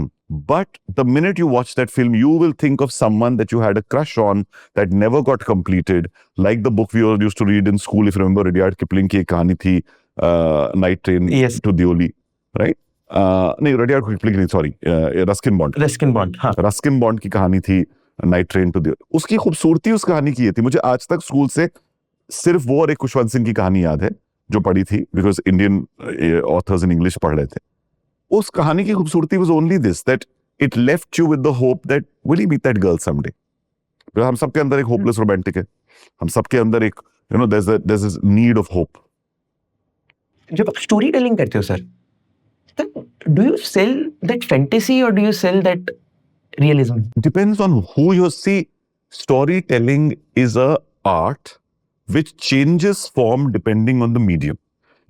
But the minute you watch that film, you will think of someone that you had a crush on that never got completed. Like the book we all used to read in school, if you remember, Rudyard Kipling ki ek kahani thi, Night Train to Deoli, right? No, Rudyard Kipling nahi, sorry, Ruskin Bond. हाँ. Ruskin Bond की कहानी थी Night Train to Deoli. उसकी खूबसूरती उस कहानी की ये थी. मुझे आज तक स्कूल से सिर्फ वो और एक खुशवंत सिंह की कहानी याद है जो पढ़ी थी, because Indian authors in English पढ़ रहे थे. उस कहानी की खूबसूरती was only this, that it left you with the hope that will he meet that girl someday. हम सबके अंदर एक होपलेस रोमांटिक है. हम सबके अंदर एक there is this need of hope. जब आप स्टोरी टेलिंग करते हो sir, do you sell that fantasy और do you sell that realism? Depends on who you see. Storytelling is a art which changes form depending on the medium.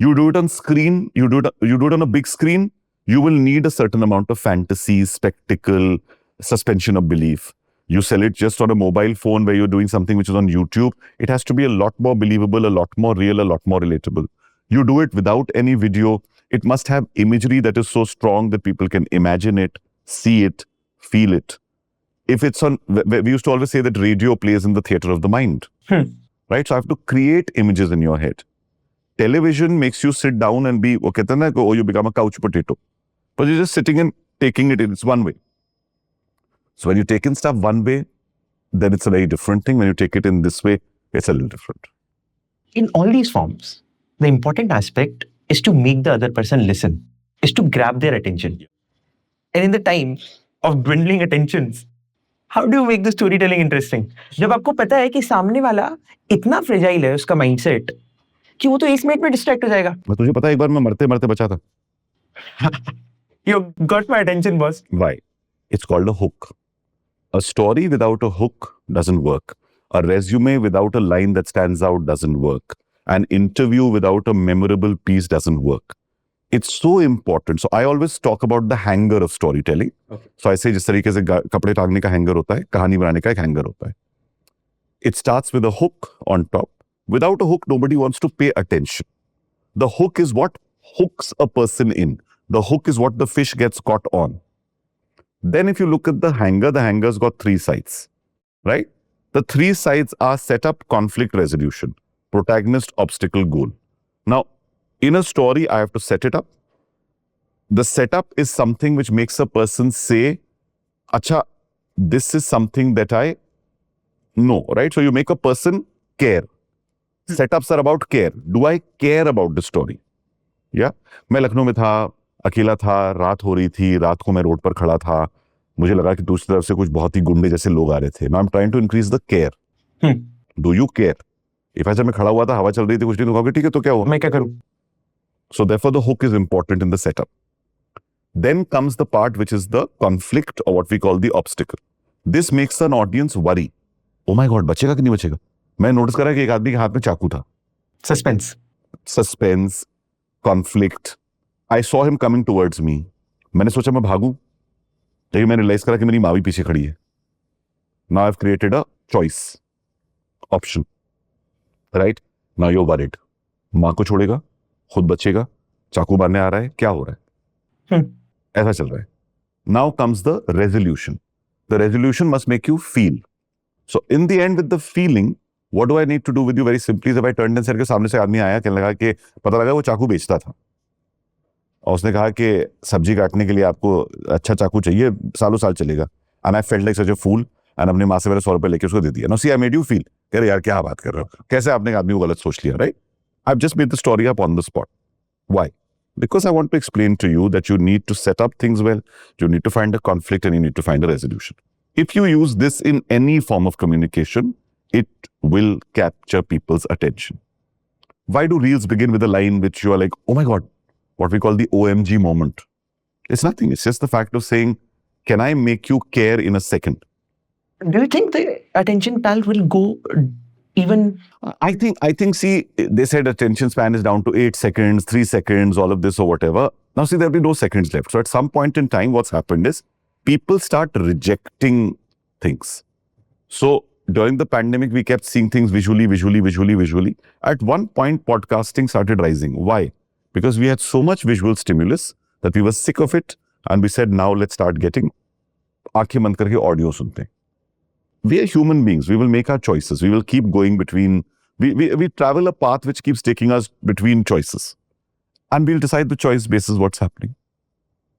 You do it on screen, you do it on a big screen, you will need a certain amount of fantasy, spectacle, suspension of belief. You sell it just on a mobile phone where you're doing something which is on YouTube, it has to be a lot more believable, a lot more real, a lot more relatable. You do it without any video, it must have imagery that is so strong that people can imagine it, see it, feel it. If it's on, we used to always say that radio plays in the theater of the mind. Right? So I have to create images in your head. Television makes you sit down and be, you become a couch potato. But you're just sitting and taking it in. It's one way. So when you take in stuff one way, then it's a very different thing. When you take it in this way, it's a little different. In all these forms, the important aspect is to make the other person listen, is to grab their attention. And in the time of dwindling attentions, how do you make the storytelling interesting? जब आपको पता है कि सामने वाला इतना fragile है उसका माइंडसेट कि वो तो 1 मिनट में डिस्ट्रैक्ट हो जाएगा. मैं तुझे पता है एक बार मैं मरते मरते बचा था. You got my attention, boss. Why? It's called a hook. A story without a hook doesn't work. A resume without a line that stands out doesn't work. An interview without a memorable piece doesn't work. It's so important. So I always talk about the hanger of storytelling. Okay. So I say जिस तरीके से कपड़े टांगने का hanger होता है, कहानी बनाने का एक हैंगर होता है. It starts with a hook on top. Without a hook, nobody wants to pay attention. The hook is what hooks a person in. The hook is what the fish gets caught on. Then if you look at the hanger's got three sides, right? The three sides are setup, conflict, resolution, protagonist, obstacle, goal. Now, in a story, I have to set it up. The setup is something which makes a person say, Acha, this is something that I know, right? So you make a person care. Setups are about care. Do I care about the story? Yeah. मैं लखनऊ में था, अकेला था, रात हो रही थी, रात को मैं रोड पर खड़ा था, मुझे लगा कि दूसरी तरफ से कुछ बहुत ही गुंडे जैसे लोग आ रहे थे. Now I'm trying to increase the care. Do you care? If ऐसे मैं खड़ा हुआ था, हवा चल रही थी, कुछ नहीं, तो कहोगे ठीक है, तो क्या हुआ? मैं क्या करूं? So therefore the hook is important in the setup. Then comes the part which is the conflict or what we call the obstacle. This makes an audience worry. Oh my God, बचेगा कि नहीं बचेगा? मैं notice करा कि एक आदमी के हाथ में चाकू था. Suspense. Suspense, conflict. I saw him coming towards me. मैंने सोचा मैं भागूं, लेकिन मैंने रियलाइज करा कि मेरी माँ भी पीछे खड़ी है. Now I've created a choice, option. Right? Now you're worried. माँ को छोड़ेगा, खुद बचेगा, चाकू मारने आ रहा है, क्या हो रहा है? ऐसा चल रहा है. Now comes the resolution. The resolution must make you feel. So in the end with the feeling, what do I need to do with you? Very simply, जब I turned and said के सामने से आदमी आया, कहने लगा कि पता लगा वो चाकू बेचता था. और उसने कहा कि सब्जी काटने के लिए आपको अच्छा चाकू चाहिए, सालों साल चलेगा. And I felt like such a fool. And अपने माँ से मैंने 100 रुपए लेके उसको दे दिया. Now see, I made you feel. कह रहे यार क्या बात कर रहे हो? कैसे आपने एक आदमी को गलत सोच लिया, right? I've just made the story up on the spot. Why? Because I want to explain to you that you need to set up things well, you need to find a conflict and you need to find a resolution. If you use this in any form of communication, it will capture people's attention. Why do reels begin with a line which you are like, oh my God, what we call the OMG moment? It's nothing. It's just the fact of saying, can I make you care in a second? Do you think the attention span will go even? I think, see, they said attention span is down to 8 seconds, 3 seconds, all of this or whatever. Now, see, there'll be no seconds left. So at some point in time, what's happened is people start rejecting things. So during the pandemic, we kept seeing things visually. At one point, podcasting started rising. Why? Because we had so much visual stimulus that we were sick of it. And we said, now let's start getting आंखें बंद करके audio सुनते हैं. We are human beings. We will make our choices. We will keep going between, we travel a path which keeps taking us between choices. And we'll decide the choice basis what's happening.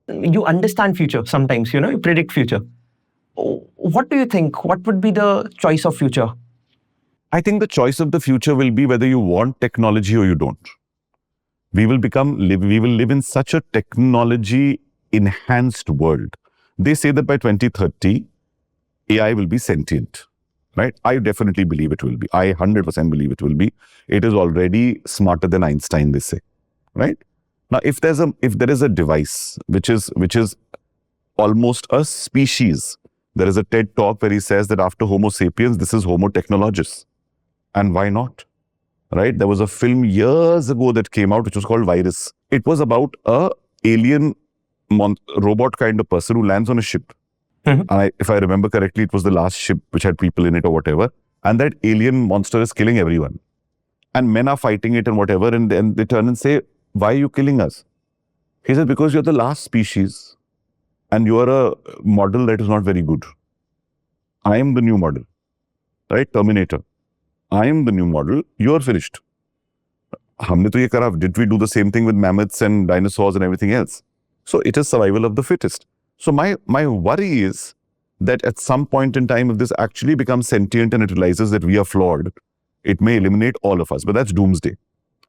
You understand future sometimes, you predict future. What do you think? What would be the choice of future? I think the choice of the future will be whether you want technology or you don't. We will live in such a technology enhanced world. They say that by 2030, AI will be sentient, right? I definitely believe it will be. I 100% believe it will be. It is already smarter than Einstein, they say, right? Now, if there is a device which is almost a species, there is a TED talk where he says that after Homo sapiens, this is Homo technologis. And why not? Right? There was a film years ago that came out which was called Virus. It was about a alien robot kind of person who lands on a ship. Mm-hmm. And if I remember correctly, it was the last ship which had people in it or whatever. And that alien monster is killing everyone. And men are fighting it and whatever. And then they turn and say, why are you killing us? He said, because you're the last species. And you are a model that is not very good. I am the new model. Right? Terminator. I am the new model. You are finished. हमने तो ये करा. Did we do the same thing with mammoths and dinosaurs and everything else? So it is survival of the fittest. So my worry is that at some point in time, if this actually becomes sentient and it realizes that we are flawed, it may eliminate all of us. But that's doomsday.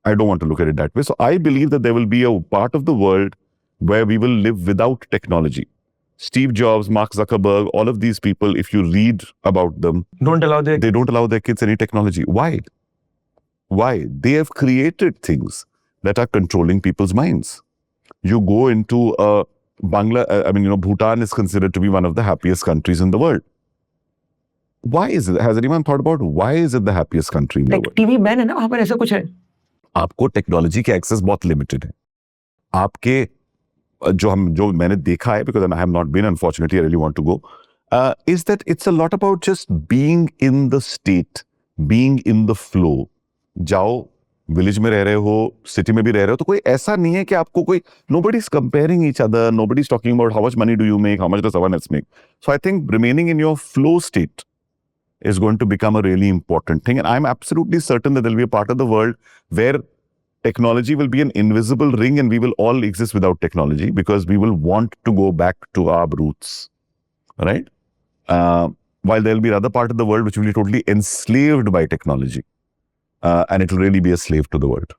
I don't want to look at it that way. So I believe that there will be a part of the world where we will live without technology. Steve Jobs, Mark Zuckerberg, all of these people, if you read about them, they don't allow their kids any technology. Why? Why? They have created things that are controlling people's minds. You go into Bhutan is considered to be one of the happiest countries in the world. Why is it? Has anyone thought about why is it the happiest country in the world? TV ban है ना, वहाँ पर ऐसा कुछ है. आपको technology के access बहुत लिमिटेड है. आपके जो मैंने देखा है, because I have not been, unfortunately, I really want to go, is that it's a lot about just being in the state, being in the flow. जाओ, विलेज में रह रहे हो, सिटी में भी रह रहे हो, तो कोई ऐसा नहीं है कि आपको कोई, nobody is comparing each other, nobody is talking about how much money do you make, how much does someone else make. So I think remaining in your flow state is going to become a really important thing. And I'm absolutely certain that there'll be a part of the world where technology will be an invisible ring and we will all exist without technology because we will want to go back to our roots, right? While there'll be another part of the world which will be totally enslaved by technology. And it will really be a slave to the world.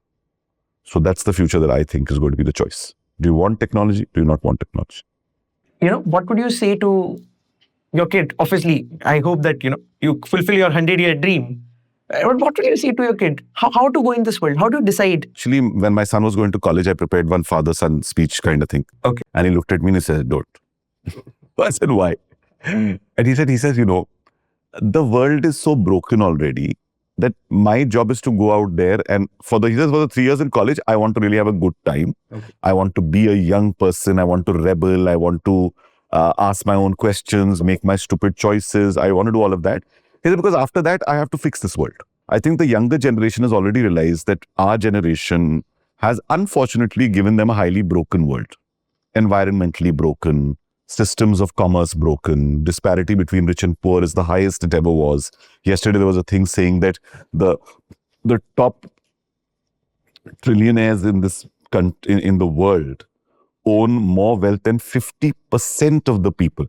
So that's the future that I think is going to be the choice. Do you want technology? Do you not want technology? What would you say to your kid? Obviously, I hope that, you fulfill your 100-year dream. But what would you say to your kid? How to go in this world? How to decide? Actually, when my son was going to college, I prepared one father-son speech kind of thing. Okay. And he looked at me and he said, don't. I said, why? And he says, the world is so broken already that my job is to go out there and for the 3 years in college, I want to really have a good time. Okay. I want to be a young person. I want to rebel. I want to ask my own questions, make my stupid choices. I want to do all of that. He said, because after that, I have to fix this world. I think the younger generation has already realized that our generation has unfortunately given them a highly broken world. Environmentally broken, systems of commerce broken, disparity between rich and poor is the highest it ever was. Yesterday, there was a thing saying that the top trillionaires in the world own more wealth than 50% of the people.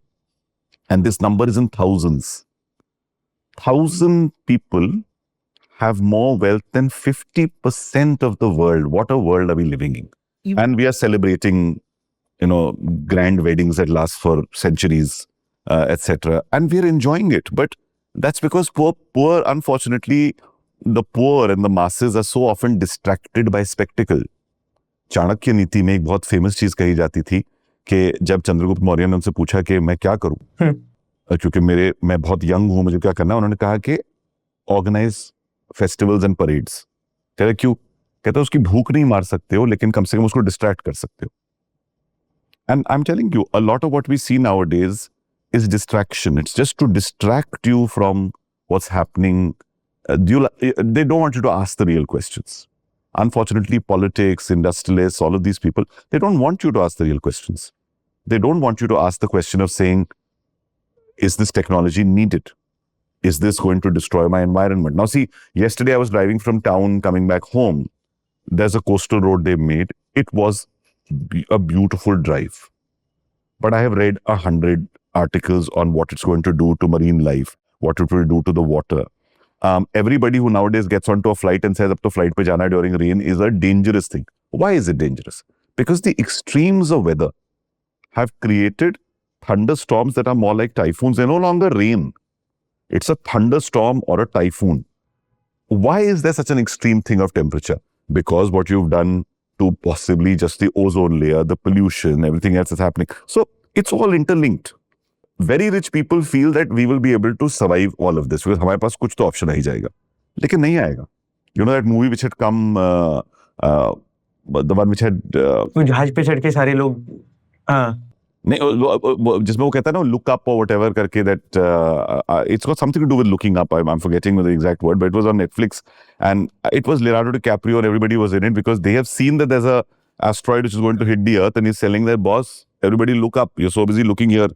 And this number is in thousands. 1,000 people have more wealth than 50% of the world. What a world are we living in? And we are celebrating grand weddings that last for centuries, etc. And we're enjoying it. But that's because poor, unfortunately, the poor and the masses are so often distracted by spectacle. Chanakya नीति में एक बहुत famous चीज कही जाती थी कि जब चंद्रगुप्त मौर्य ने उनसे पूछा कि मैं क्या करूं, क्योंकि मैं बहुत यंग हूं, मुझे क्या करना है, उन्होंने कहा कि ऑर्गेनाइज फेस्टिवल्स एंड परेड्स. कहते क्यों? कहते उसकी भूख नहीं मार सकते हो, लेकिन कम से कम उसको डिस्ट्रैक्ट कर सकते हो. And I'm telling you, a lot of what we see nowadays is distraction. It's just to distract you from what's happening. They don't want you to ask the real questions. Unfortunately, politics, industrialists, all of these people, they don't want you to ask the real questions. They don't want you to ask the question of saying, is this technology needed? Is this going to destroy my environment? Now, see, yesterday I was driving from town, coming back home. There's a coastal road they made. It was a beautiful drive. But I have read 100 articles on what it's going to do to marine life, what it will do to the water. Everybody who nowadays gets onto a flight and says up to flight pe jana during rain is a dangerous thing. Why is it dangerous? Because the extremes of weather have created thunderstorms that are more like typhoons. They're no longer rain. It's a thunderstorm or a typhoon. Why is there such an extreme thing of temperature? Because what you've done to possibly just the ozone layer, the pollution, everything else is happening. So it's all interlinked. Very rich people feel that we will be able to survive all of this because हमारे पास कुछ तो option आ ही जाएगा, लेकिन नहीं आएगा. You know that movie which had come, the one which had जहाज पे चढ़ के सारे लोग, नहीं, जिसमें वो कहता है ना look up or whatever करके, that it's got something to do with looking up. I'm forgetting the exact word, but it was on Netflix and it was Leonardo DiCaprio and everybody was in it because they have seen that there's a asteroid which is going to hit the earth and he's telling their boss, everybody look up, you're so busy looking here.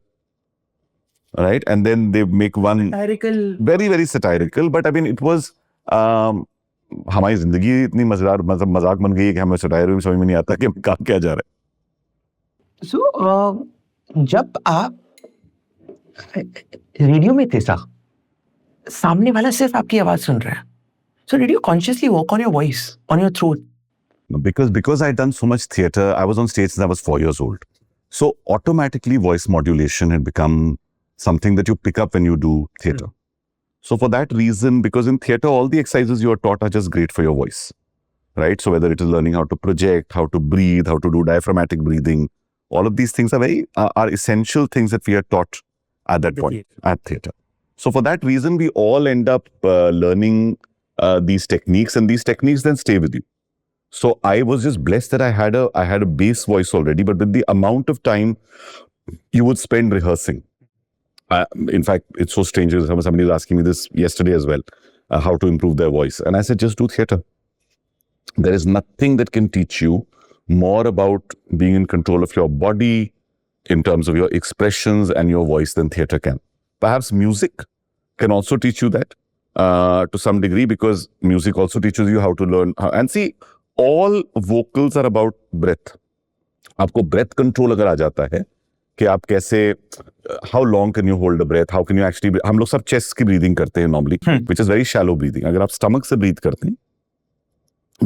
Right? And then they make one satirical, very, very satirical, but I mean, it was, हमारी जिंदगी इतनी मजेदार, मतलब मजाक बन गई है कि हमें सटायर भी समझ में नहीं आता कि हम कहाँ क्या जा रहे हैं. So, जब आप रेडियो में थे सा, सामने वाला सिर्फ आपकी आवाज सुन रहा है. So did you consciously work on your voice, on your throat? No, because I'd done so much theater, I was on stage since I was 4 years old. So automatically voice modulation had become something that you pick up when you do theater. So for that reason, because in theater, all the exercises you are taught are just great for your voice, right? So whether it is learning how to project, how to breathe, how to do diaphragmatic breathing, all of these things are essential things that we are taught at that point at theater. So for that reason, we all end up learning these techniques, and these techniques then stay with you. So I was just blessed that I had a bass voice already, but with the amount of time you would spend rehearsing. In fact, it's so strange. Somebody was asking me this yesterday as well, how to improve their voice. And I said, just do theater. There is nothing that can teach you more about being in control of your body in terms of your expressions and your voice than theater can. Perhaps music can also teach you that to some degree, because music also teaches you how to learn. And see, all vocals are about breath. आपको breath control अगर आ जाता है कि आप कैसे, how long can you hold a breath, how can you actually, हम लोग सब chest की breathing करते हैं normally, which is very shallow breathing. अगर आप stomach से breathe करते हैं,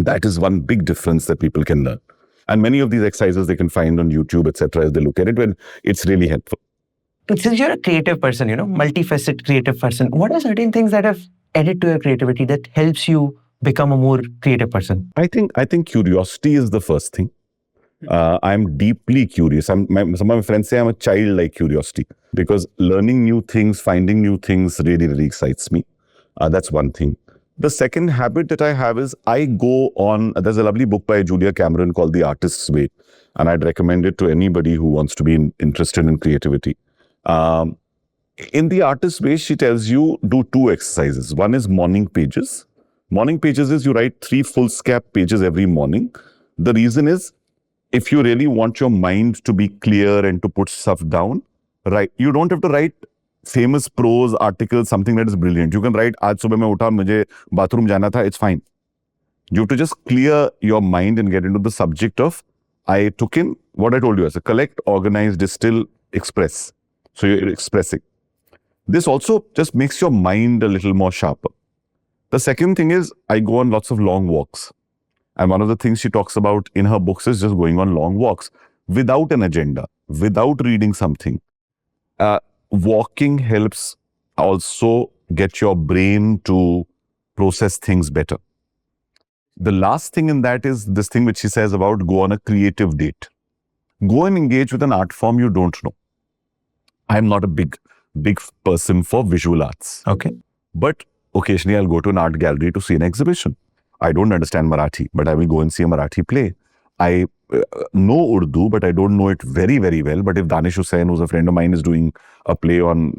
that is one big difference that people can learn. And many of these exercises they can find on YouTube, etc. as they look at it, when it's really helpful. Since you're a creative person, multifaceted creative person, what are certain things that have added to your creativity that helps you become a more creative person? I think curiosity is the first thing. I'm deeply curious. Some of my friends say I'm a childlike curiosity, because learning new things, finding new things really, really excites me. That's one thing. The second habit that I have is I go on, there's a lovely book by Julia Cameron called The Artist's Way, and I'd recommend it to anybody who wants to be interested in creativity. In The Artist's Way, she tells you do two exercises. One is morning pages. Morning pages is you write 3 foolscap pages every morning. The reason is, if you really want your mind to be clear and to put stuff down, right, you don't have to write famous prose articles, something that is brilliant. You can write, aaj subah main utha, mujhe bathroom jana tha, it's fine. You have to just clear your mind and get into the subject of, I took in what I told you as a collect, organize, distill, express. So you're expressing. This also just makes your mind a little more sharper. The second thing is, I go on lots of long walks. And one of the things she talks about in her books is just going on long walks without an agenda, without reading something. Walking helps also get your brain to process things better. The last thing in that is this thing which she says about go on a creative date. Go and engage with an art form you don't know. I'm not a big person for visual arts. Okay. But occasionally I'll go to an art gallery to see an exhibition. I don't understand Marathi, but I will go and see a Marathi play. I know Urdu, but I don't know it very, very well. But if Danish Hussain, who's a friend of mine, is doing a play on,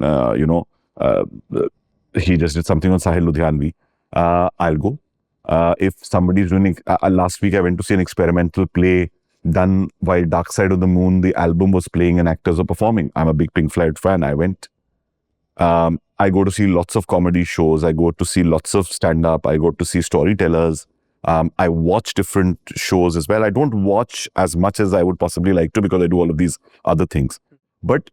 he just did something on Sahil Ludhianvi, I'll go. If somebody's doing, last week I went to see an experimental play done while Dark Side of the Moon, the album was playing and actors were performing. I'm a big Pink Floyd fan. I went. I go to see lots of comedy shows. I go to see lots of stand-up. I go to see storytellers. I watch different shows as well. I don't watch as much as I would possibly like to because I do all of these other things. But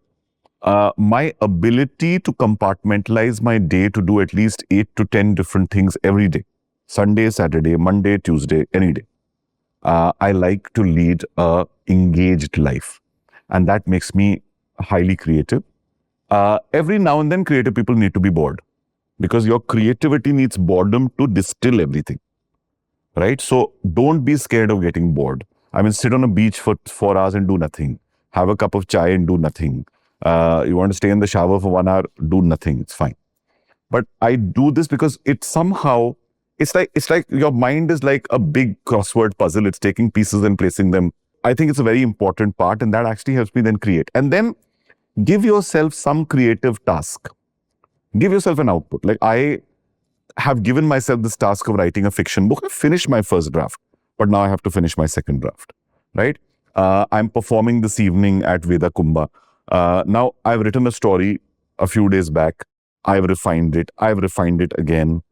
my ability to compartmentalize my day to do at least 8 to 10 different things every day, Sunday, Saturday, Monday, Tuesday, any day. I like to lead a engaged life. And that makes me highly creative. Every now and then, creative people need to be bored because your creativity needs boredom to distill everything, right? So don't be scared of getting bored. I mean, sit on a beach for 4 hours and do nothing. Have a cup of chai and do nothing. You want to stay in the shower for 1 hour, do nothing. It's fine. But I do this because it somehow, it's like your mind is like a big crossword puzzle. It's taking pieces and placing them. I think it's a very important part, and that actually helps me then create. And then give yourself some creative task. Give yourself an output. Like I have given myself this task of writing a fiction book. I finished my first draft, but now I have to finish my second draft, right? I'm performing this evening at Veda Kumbha. Now I've written a story a few days back. I've refined it again.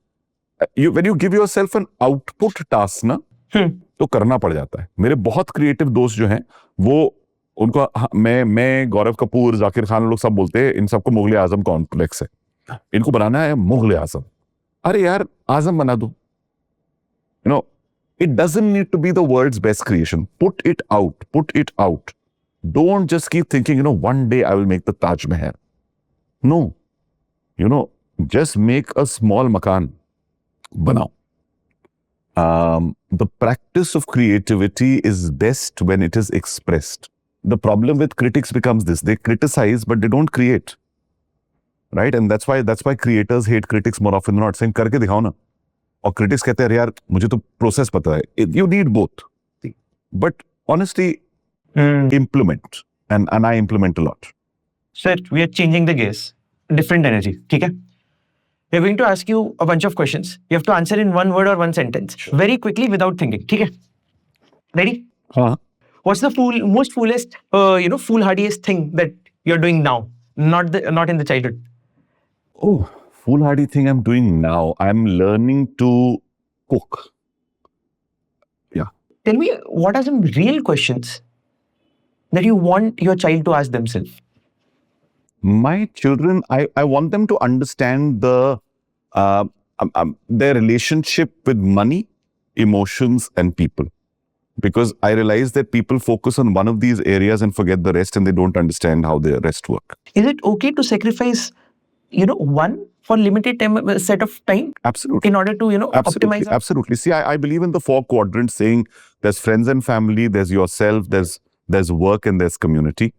When you give yourself an output task ना, तो करना पड़ जाता है. मेरे बहुत creative दोस्त जो हैं, वो उनको मैं गौरव कपूर, जाकिर खान लोग सब बोलते हैं इन सबको मुगले आजम कॉम्प्लेक्स है. इनको बनाना है मुगले आजम. अरे यार आजम बना दो. You know, it doesn't need to be the world's best creation. Put it out. Don't just keep thinking, one day I will make the Taj Mahal. No. Just make a small makan. Banao. The practice of creativity is best when it is expressed. The problem with critics becomes this: they criticize, but they don't create. Right? And that's why creators hate critics more often than not, saying, "Karke dikhao na." और critics कहते हैं, "अरे यार मुझे तो process पता है." You need both. But honestly, implement. And I implement a lot. Sir, we are changing the gears. Different energy. ठीक है? We are going to ask you a bunch of questions. You have to answer in one word or one sentence. Very quickly without thinking. ठीक है? Ready? हाँ. What's the most foolest, foolhardiest thing that you're doing now? Not in the childhood. Oh, foolhardy thing I'm doing now. I'm learning to cook. Yeah. Tell me, what are some real questions that you want your child to ask themselves? My children, I want them to understand their relationship with money, emotions, and people. Because I realize that people focus on one of these areas and forget the rest, and they don't understand how the rest work. Is it okay to sacrifice, one for limited time, set of time Absolutely. in order to, Absolutely. optimize? Absolutely. See, I believe in the 4 quadrants, saying there's friends and family, there's yourself, there's work, and there's community.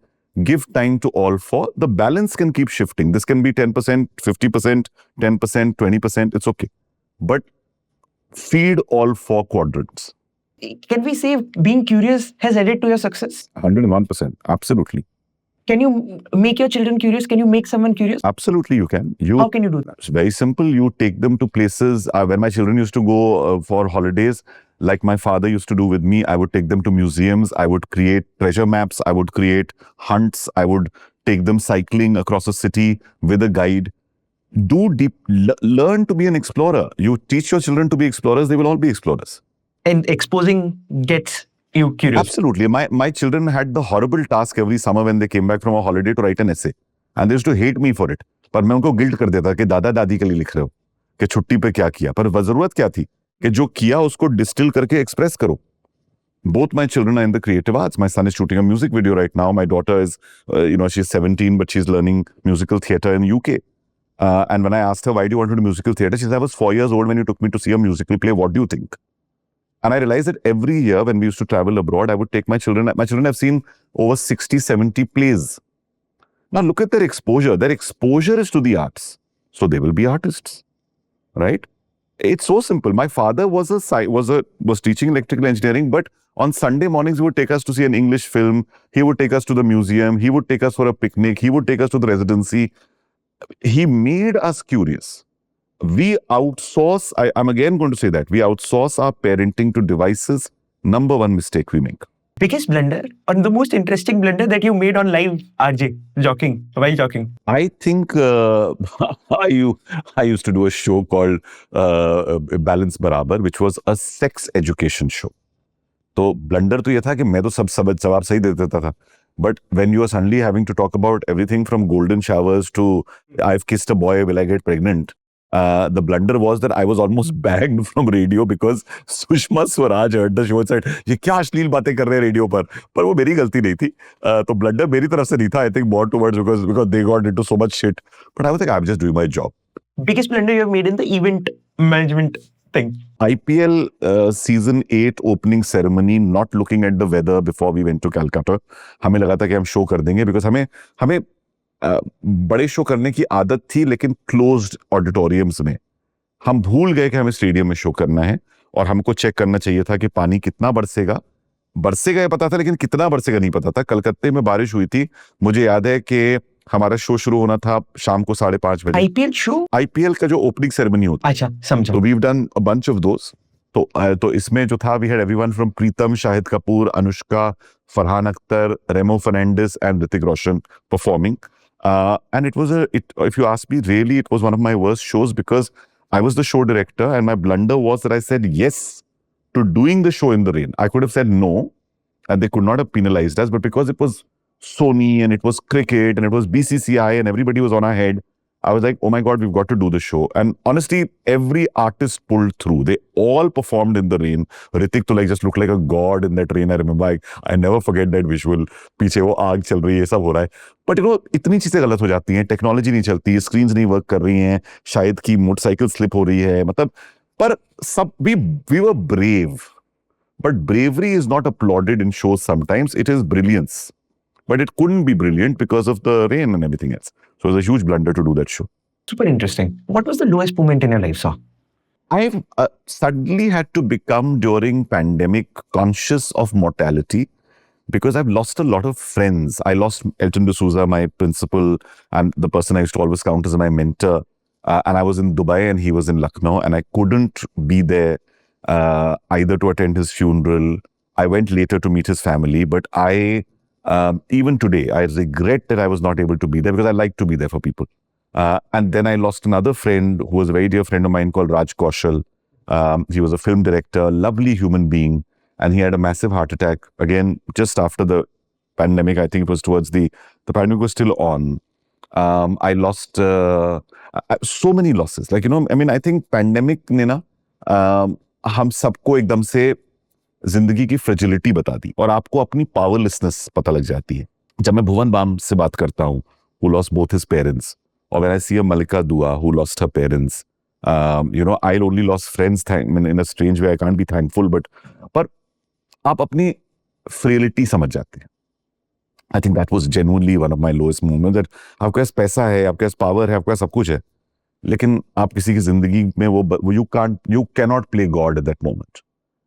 Give time to all 4. The balance can keep shifting. This can be 10%, 50%, 10%, 20%. It's okay. But feed all 4 quadrants. Can we say being curious has added to your success? 101%. Absolutely. Can you make your children curious? Can you make someone curious? Absolutely, you can. How can you do that? It's very simple. You take them to places. When my children used to go for holidays, like my father used to do with me, I would take them to museums. I would create treasure maps. I would create hunts. I would take them cycling across a city with a guide. Learn to be an explorer. You teach your children to be explorers, they will all be explorers. And exposing gets you curious. Absolutely. My children had the horrible task every summer when they came back from a holiday to write an essay. And they used to hate me for it. पर मैं उनको guilt कर देता कि दादा दादी के लिए लिख रहे हो, कि छुट्टी पे क्या किया. पर जरूरत क्या थी कि जो किया उसको डिस्टिल करके एक्सप्रेस करो. Both my children are in the creative arts. My son is shooting a music video right now. My daughter is, she's 17, but she's learning musical theatre in UK. And when I asked her, why do you want to do musical theatre? She said, I was 4 years old when you took me to see a musical play. What do you think? And I realized that every year when we used to travel abroad, I would take my children. My children have seen over 60, 70 plays. Now look at their exposure. Their exposure is to the arts. So they will be artists, right? It's so simple. My father was teaching electrical engineering, but on Sunday mornings, he would take us to see an English film. He would take us to the museum. He would take us for a picnic. He would take us to the residency. He made us curious. We outsource, I'm again going to say that, we outsource our parenting to devices. Number one mistake we make. Biggest blunder or the most interesting blunder that you made on live RJ, while jogging? I think I used to do a show called Balance Barabar, which was a sex education show. तो blunder तो ये था कि मैं तो सब जवाब सही दे देता था. But when you are suddenly having to talk about everything from golden showers to I've kissed a boy, will I get pregnant? The blunder was that I was almost banned from radio because Sushma Swaraj heard the show and said, ये क्या अश्लील बातें कर रहे हैं radio पर वो मेरी गलती नहीं थी. तो ब्लंडर मेरी तरफ से नहीं था. I think more towards because they got into so much shit. But I was like, I'm just doing my job. Biggest blunder you have made in the event management thing? IPL season 8 opening ceremony, not looking at the weather before we went to Calcutta. हमें लगा था कि हम show कर देंगे because हमें बड़े show करने की आदत थी, लेकिन क्लोज्ड ऑडिटोरियम्स में. हम भूल गए कि हमें स्टेडियम में शो करना है और हमको चेक करना चाहिए था कि पानी कितना बरसेगा ये पता था, लेकिन कितना बरसेगा नहीं पता था. कलकत्ते में बारिश हुई थी. मुझे याद है कि हमारा शो शुरू होना था शाम को 5:30 बजे. IPL show? IPL का जो ओपनिंग सेरेमनी होता है. अच्छा, समझा. तो we've done a bunch of those. तो इसमें जो था, we had everyone from Pritam, Shahid Kapoor, Anushka, Farhan Akhtar, Remo Fernandez and Hrithik Roshan performing. And if you ask me, really, it was one of my worst shows because I was the show director and my blunder was that I said yes to doing the show in the rain. I could have said no and they could not have penalized us, but because it was Sony and it was cricket and it was BCCI and everybody was on our head, I was like, oh my God, we've got to do the show. And honestly, every artist pulled through. They all performed in the rain. Hrithik to just looked like a god in that rain. I remember, I never forget that visual. पीछे वो आग चल रही है, सब हो रहा है. But इतनी चीजें गलत हो जाती हैं. टेक्नोलॉजी नहीं चलती, स्क्रीन्स नहीं वर्क कर रही हैं, शायद की मोटरसाइकिल स्लिप हो रही है. मतलब, पर सब we were brave. But bravery is not applauded in shows sometimes. It is brilliance. But it couldn't be brilliant because of the rain and everything else. So it was a huge blunder to do that show. Super interesting. What was the lowest moment in your life, sir? I've suddenly had to become during pandemic conscious of mortality because I've lost a lot of friends. I lost Elton D'Souza, my principal, and the person I used to always count as my mentor. And I was in Dubai and he was in Lucknow, and I couldn't be there either to attend his funeral. I went later to meet his family, but even today, I regret that I was not able to be there because I like to be there for people. And then I lost another friend who was a very dear friend of mine called Raj Kaushal. He was a film director, lovely human being, and he had a massive heart attack again just after the pandemic. I think it was towards the pandemic was still on. I lost so many losses. Like, I mean, I think pandemic ने ना हम सबको एकदम से जिंदगी की fragility बता दी और आपको अपनी पावरलेसनेस पता लग जाती है. जब मैं भुवन बाम से बात करता हूँ, who lost both his parents, or when I see a Malika Dua who lost her parents, I only lost friends in a strange way. I can't be thankful, but पर आप अपनी frailty समझ जाते हैं. I think that was genuinely one of my lowest moments. That आपके पास पैसा है, आपके पास power है, आपके पास सब कुछ है, लेकिन आप किसी की जिंदगी में वो you cannot play God at that moment,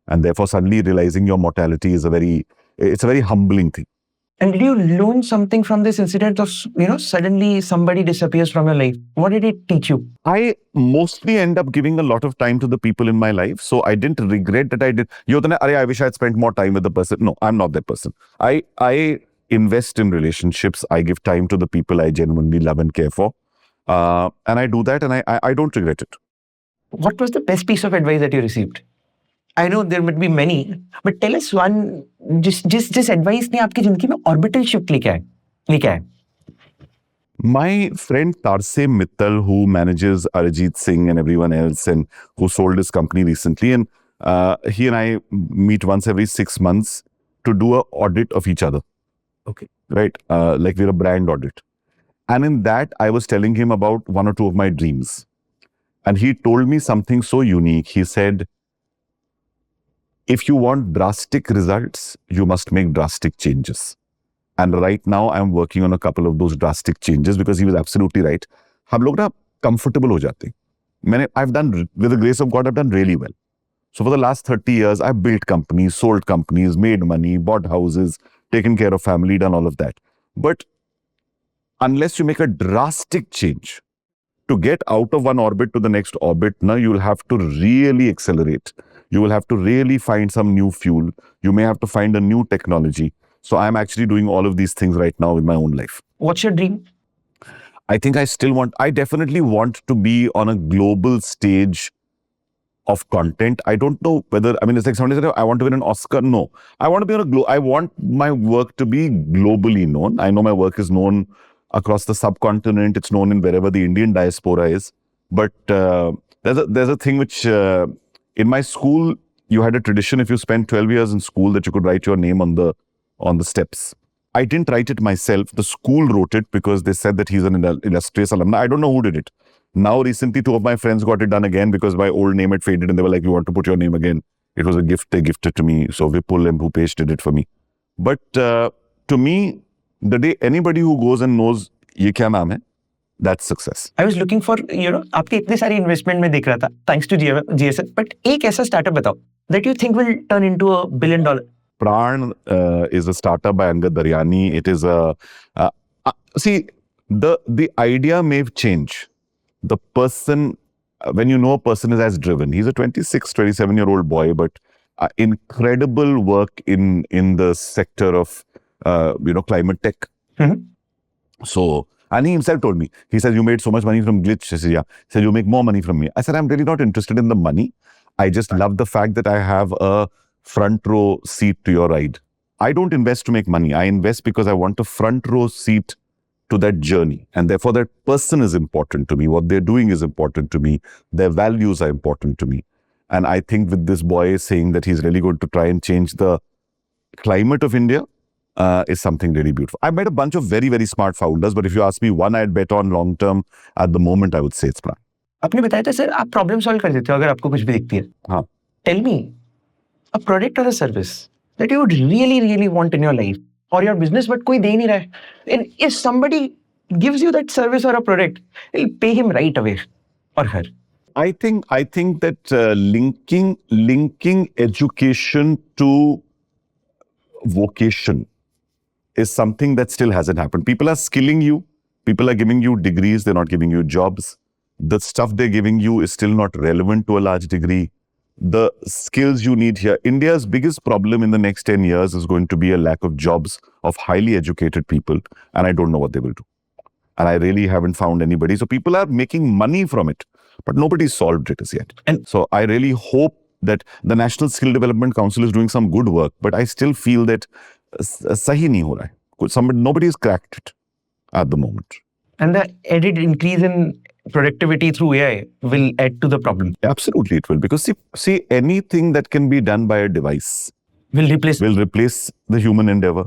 and therefore suddenly realizing your mortality is it's a very humbling thing. And did you learn something from this incident of, suddenly somebody disappears from your life? What did it teach you? I mostly end up giving a lot of time to the people in my life. So I didn't regret that I did. I wish I had spent more time with the person. No, I'm not that person. I invest in relationships. I give time to the people I genuinely love and care for. And I do that, and I don't regret it. What was the best piece of advice that you received? I know there might be many, but tell us one, जिस advice ने आपकी जिंदगी में orbital shift लेके आए. My friend Tarsem Mittal, who manages Arijit Singh and everyone else, and who sold his company recently, and he and I meet once every 6 months to do an audit of each other. Okay. Right? Like we're a brand audit. And in that, I was telling him about one or two of my dreams. And he told me something so unique. He said, if you want drastic results, you must make drastic changes. And right now, I'm working on a couple of those drastic changes because he was absolutely right. हम लोग ना comfortable हो जाते हैं. I've done, with the grace of God, I've done really well. So for the last 30 years, I've built companies, sold companies, made money, bought houses, taken care of family, done all of that. But unless you make a drastic change to get out of one orbit to the next orbit, now you'll have to really accelerate. You will have to really find some new fuel. You may have to find a new technology. So I'm actually doing all of these things right now in my own life. What's your dream? I think I definitely want to be on a global stage of content. I don't know whether, it's like somebody said, I want to win an Oscar. No, I want to be on I want my work to be globally known. I know my work is known across the subcontinent. It's known in wherever the Indian diaspora is. But there's a thing which, in my school, you had a tradition if you spent 12 years in school that you could write your name on the steps. I didn't write it myself. The school wrote it because they said that he's an illustrious alumni. I don't know who did it. Now, recently, two of my friends got it done again because my old name had faded and they were like, you want to put your name again? It was a gift they gifted to me. So Vipul and Bhupesh did it for me. But to me, the day anybody who goes and knows ye kya naam hai, that's success. I was looking for, आपके इतने सारे investment में देख रहा था, thanks to GSF, but एक ऐसा startup बताओ that you think will turn into $1 billion. Pran is a startup by Angad Daryani. It is see, the idea may change. The person, when you know a person is as driven, he's a 26, 27-year-old boy, but incredible work in the sector of, climate tech. Mm-hmm. So, and he himself told me, he said, you made so much money from Glitch. I said, yeah. He said, you make more money from me. I said, I'm really not interested in the money. I just love the fact that I have a front row seat to your ride. I don't invest to make money. I invest because I want a front row seat to that journey. And therefore, that person is important to me. What they're doing is important to me. Their values are important to me. And I think with this boy saying that he's really going to try and change the climate of India, is something really beautiful. I met a bunch of very, very smart founders, but if you ask me one I'd bet on long term, at the moment, I would say it's Pran. आपने बताया था sir आप problem solve कर देते हो अगर आपको कुछ भी दिखती है. हाँ. Tell me a product or a service that you would really want in your life or your business, but कोई दे ही नहीं रहा है. And if somebody gives you that service or a product, you'll pay him right away or her. I think that linking education to vocation is something that still hasn't happened. People are skilling you. People are giving you degrees. They're not giving you jobs. The stuff they're giving you is still not relevant to a large degree. The skills you need here. India's biggest problem in the next 10 years is going to be a lack of jobs of highly educated people. And I don't know what they will do. And I really haven't found anybody. So people are making money from it, but nobody's solved it as yet. And- so I really hope that the National Skill Development Council is doing some good work, but I still feel that sahi nahi ho raha hai. Nobody has cracked it at the moment. And the added increase in productivity through AI will add to the problem. Absolutely, it will. Because see, anything that can be done by a device Will replace. will replace the human endeavor.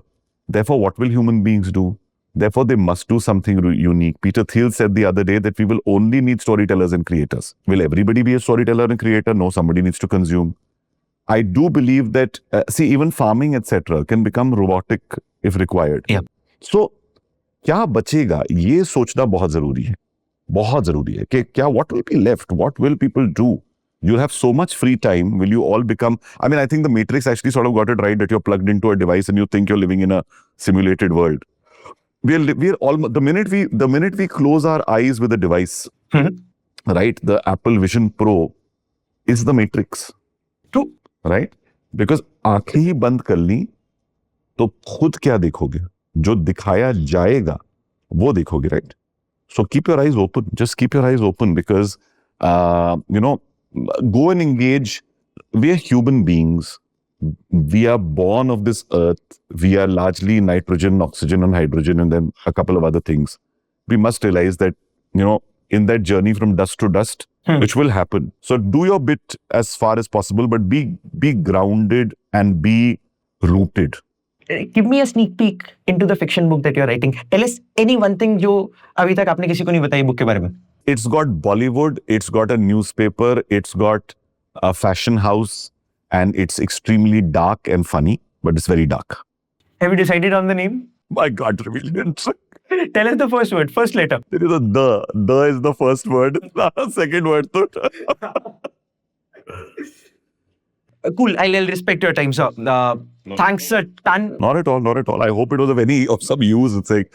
Therefore, what will human beings do? Therefore, they must do something unique. Peter Thiel said the other day that we will only need storytellers and creators. Will everybody be a storyteller and creator? No, somebody needs to consume. I do believe that, even farming, etc., can become robotic if required. Yeah. So, क्या बचेगा ये सोचना बहुत जरूरी है कि क्या what will be left, what will people do? You'll have so much free time. Will you all become? I mean, I think the Matrix actually sort of got it right that you're plugged into a device and you think you're living in a simulated world. We're all the minute we close our eyes with a device, right? The Apple Vision Pro is the Matrix. True. Right? Because आंखें ही बंद कर ली तो खुद क्या देखोगे? जो दिखाया जाएगा वो देखोगे, right? So keep your eyes open. Just keep your eyes open because go and engage. We are human beings. We are born of this earth. We are largely nitrogen, oxygen, and hydrogen, and then a couple of other things. We must realize that, in that journey from dust to dust, which will happen. So do your bit as far as possible, but be grounded and be rooted. Give me a sneak peek into the fiction book that you're writing. Tell us any one thing जो अभी तक आपने किसी को नहीं बताई book के बारे में. It's got Bollywood, it's got a newspaper, it's got a fashion house, and it's extremely dark and funny, but it's very dark. Have you decided on the name? My God, really didn't. Tell us the first word, first letter. There is a the. The is the first word. Second word. Cool. I'll respect your time, sir. Thanks a ton. Not at all. Not at all. I hope it was of some use. It's like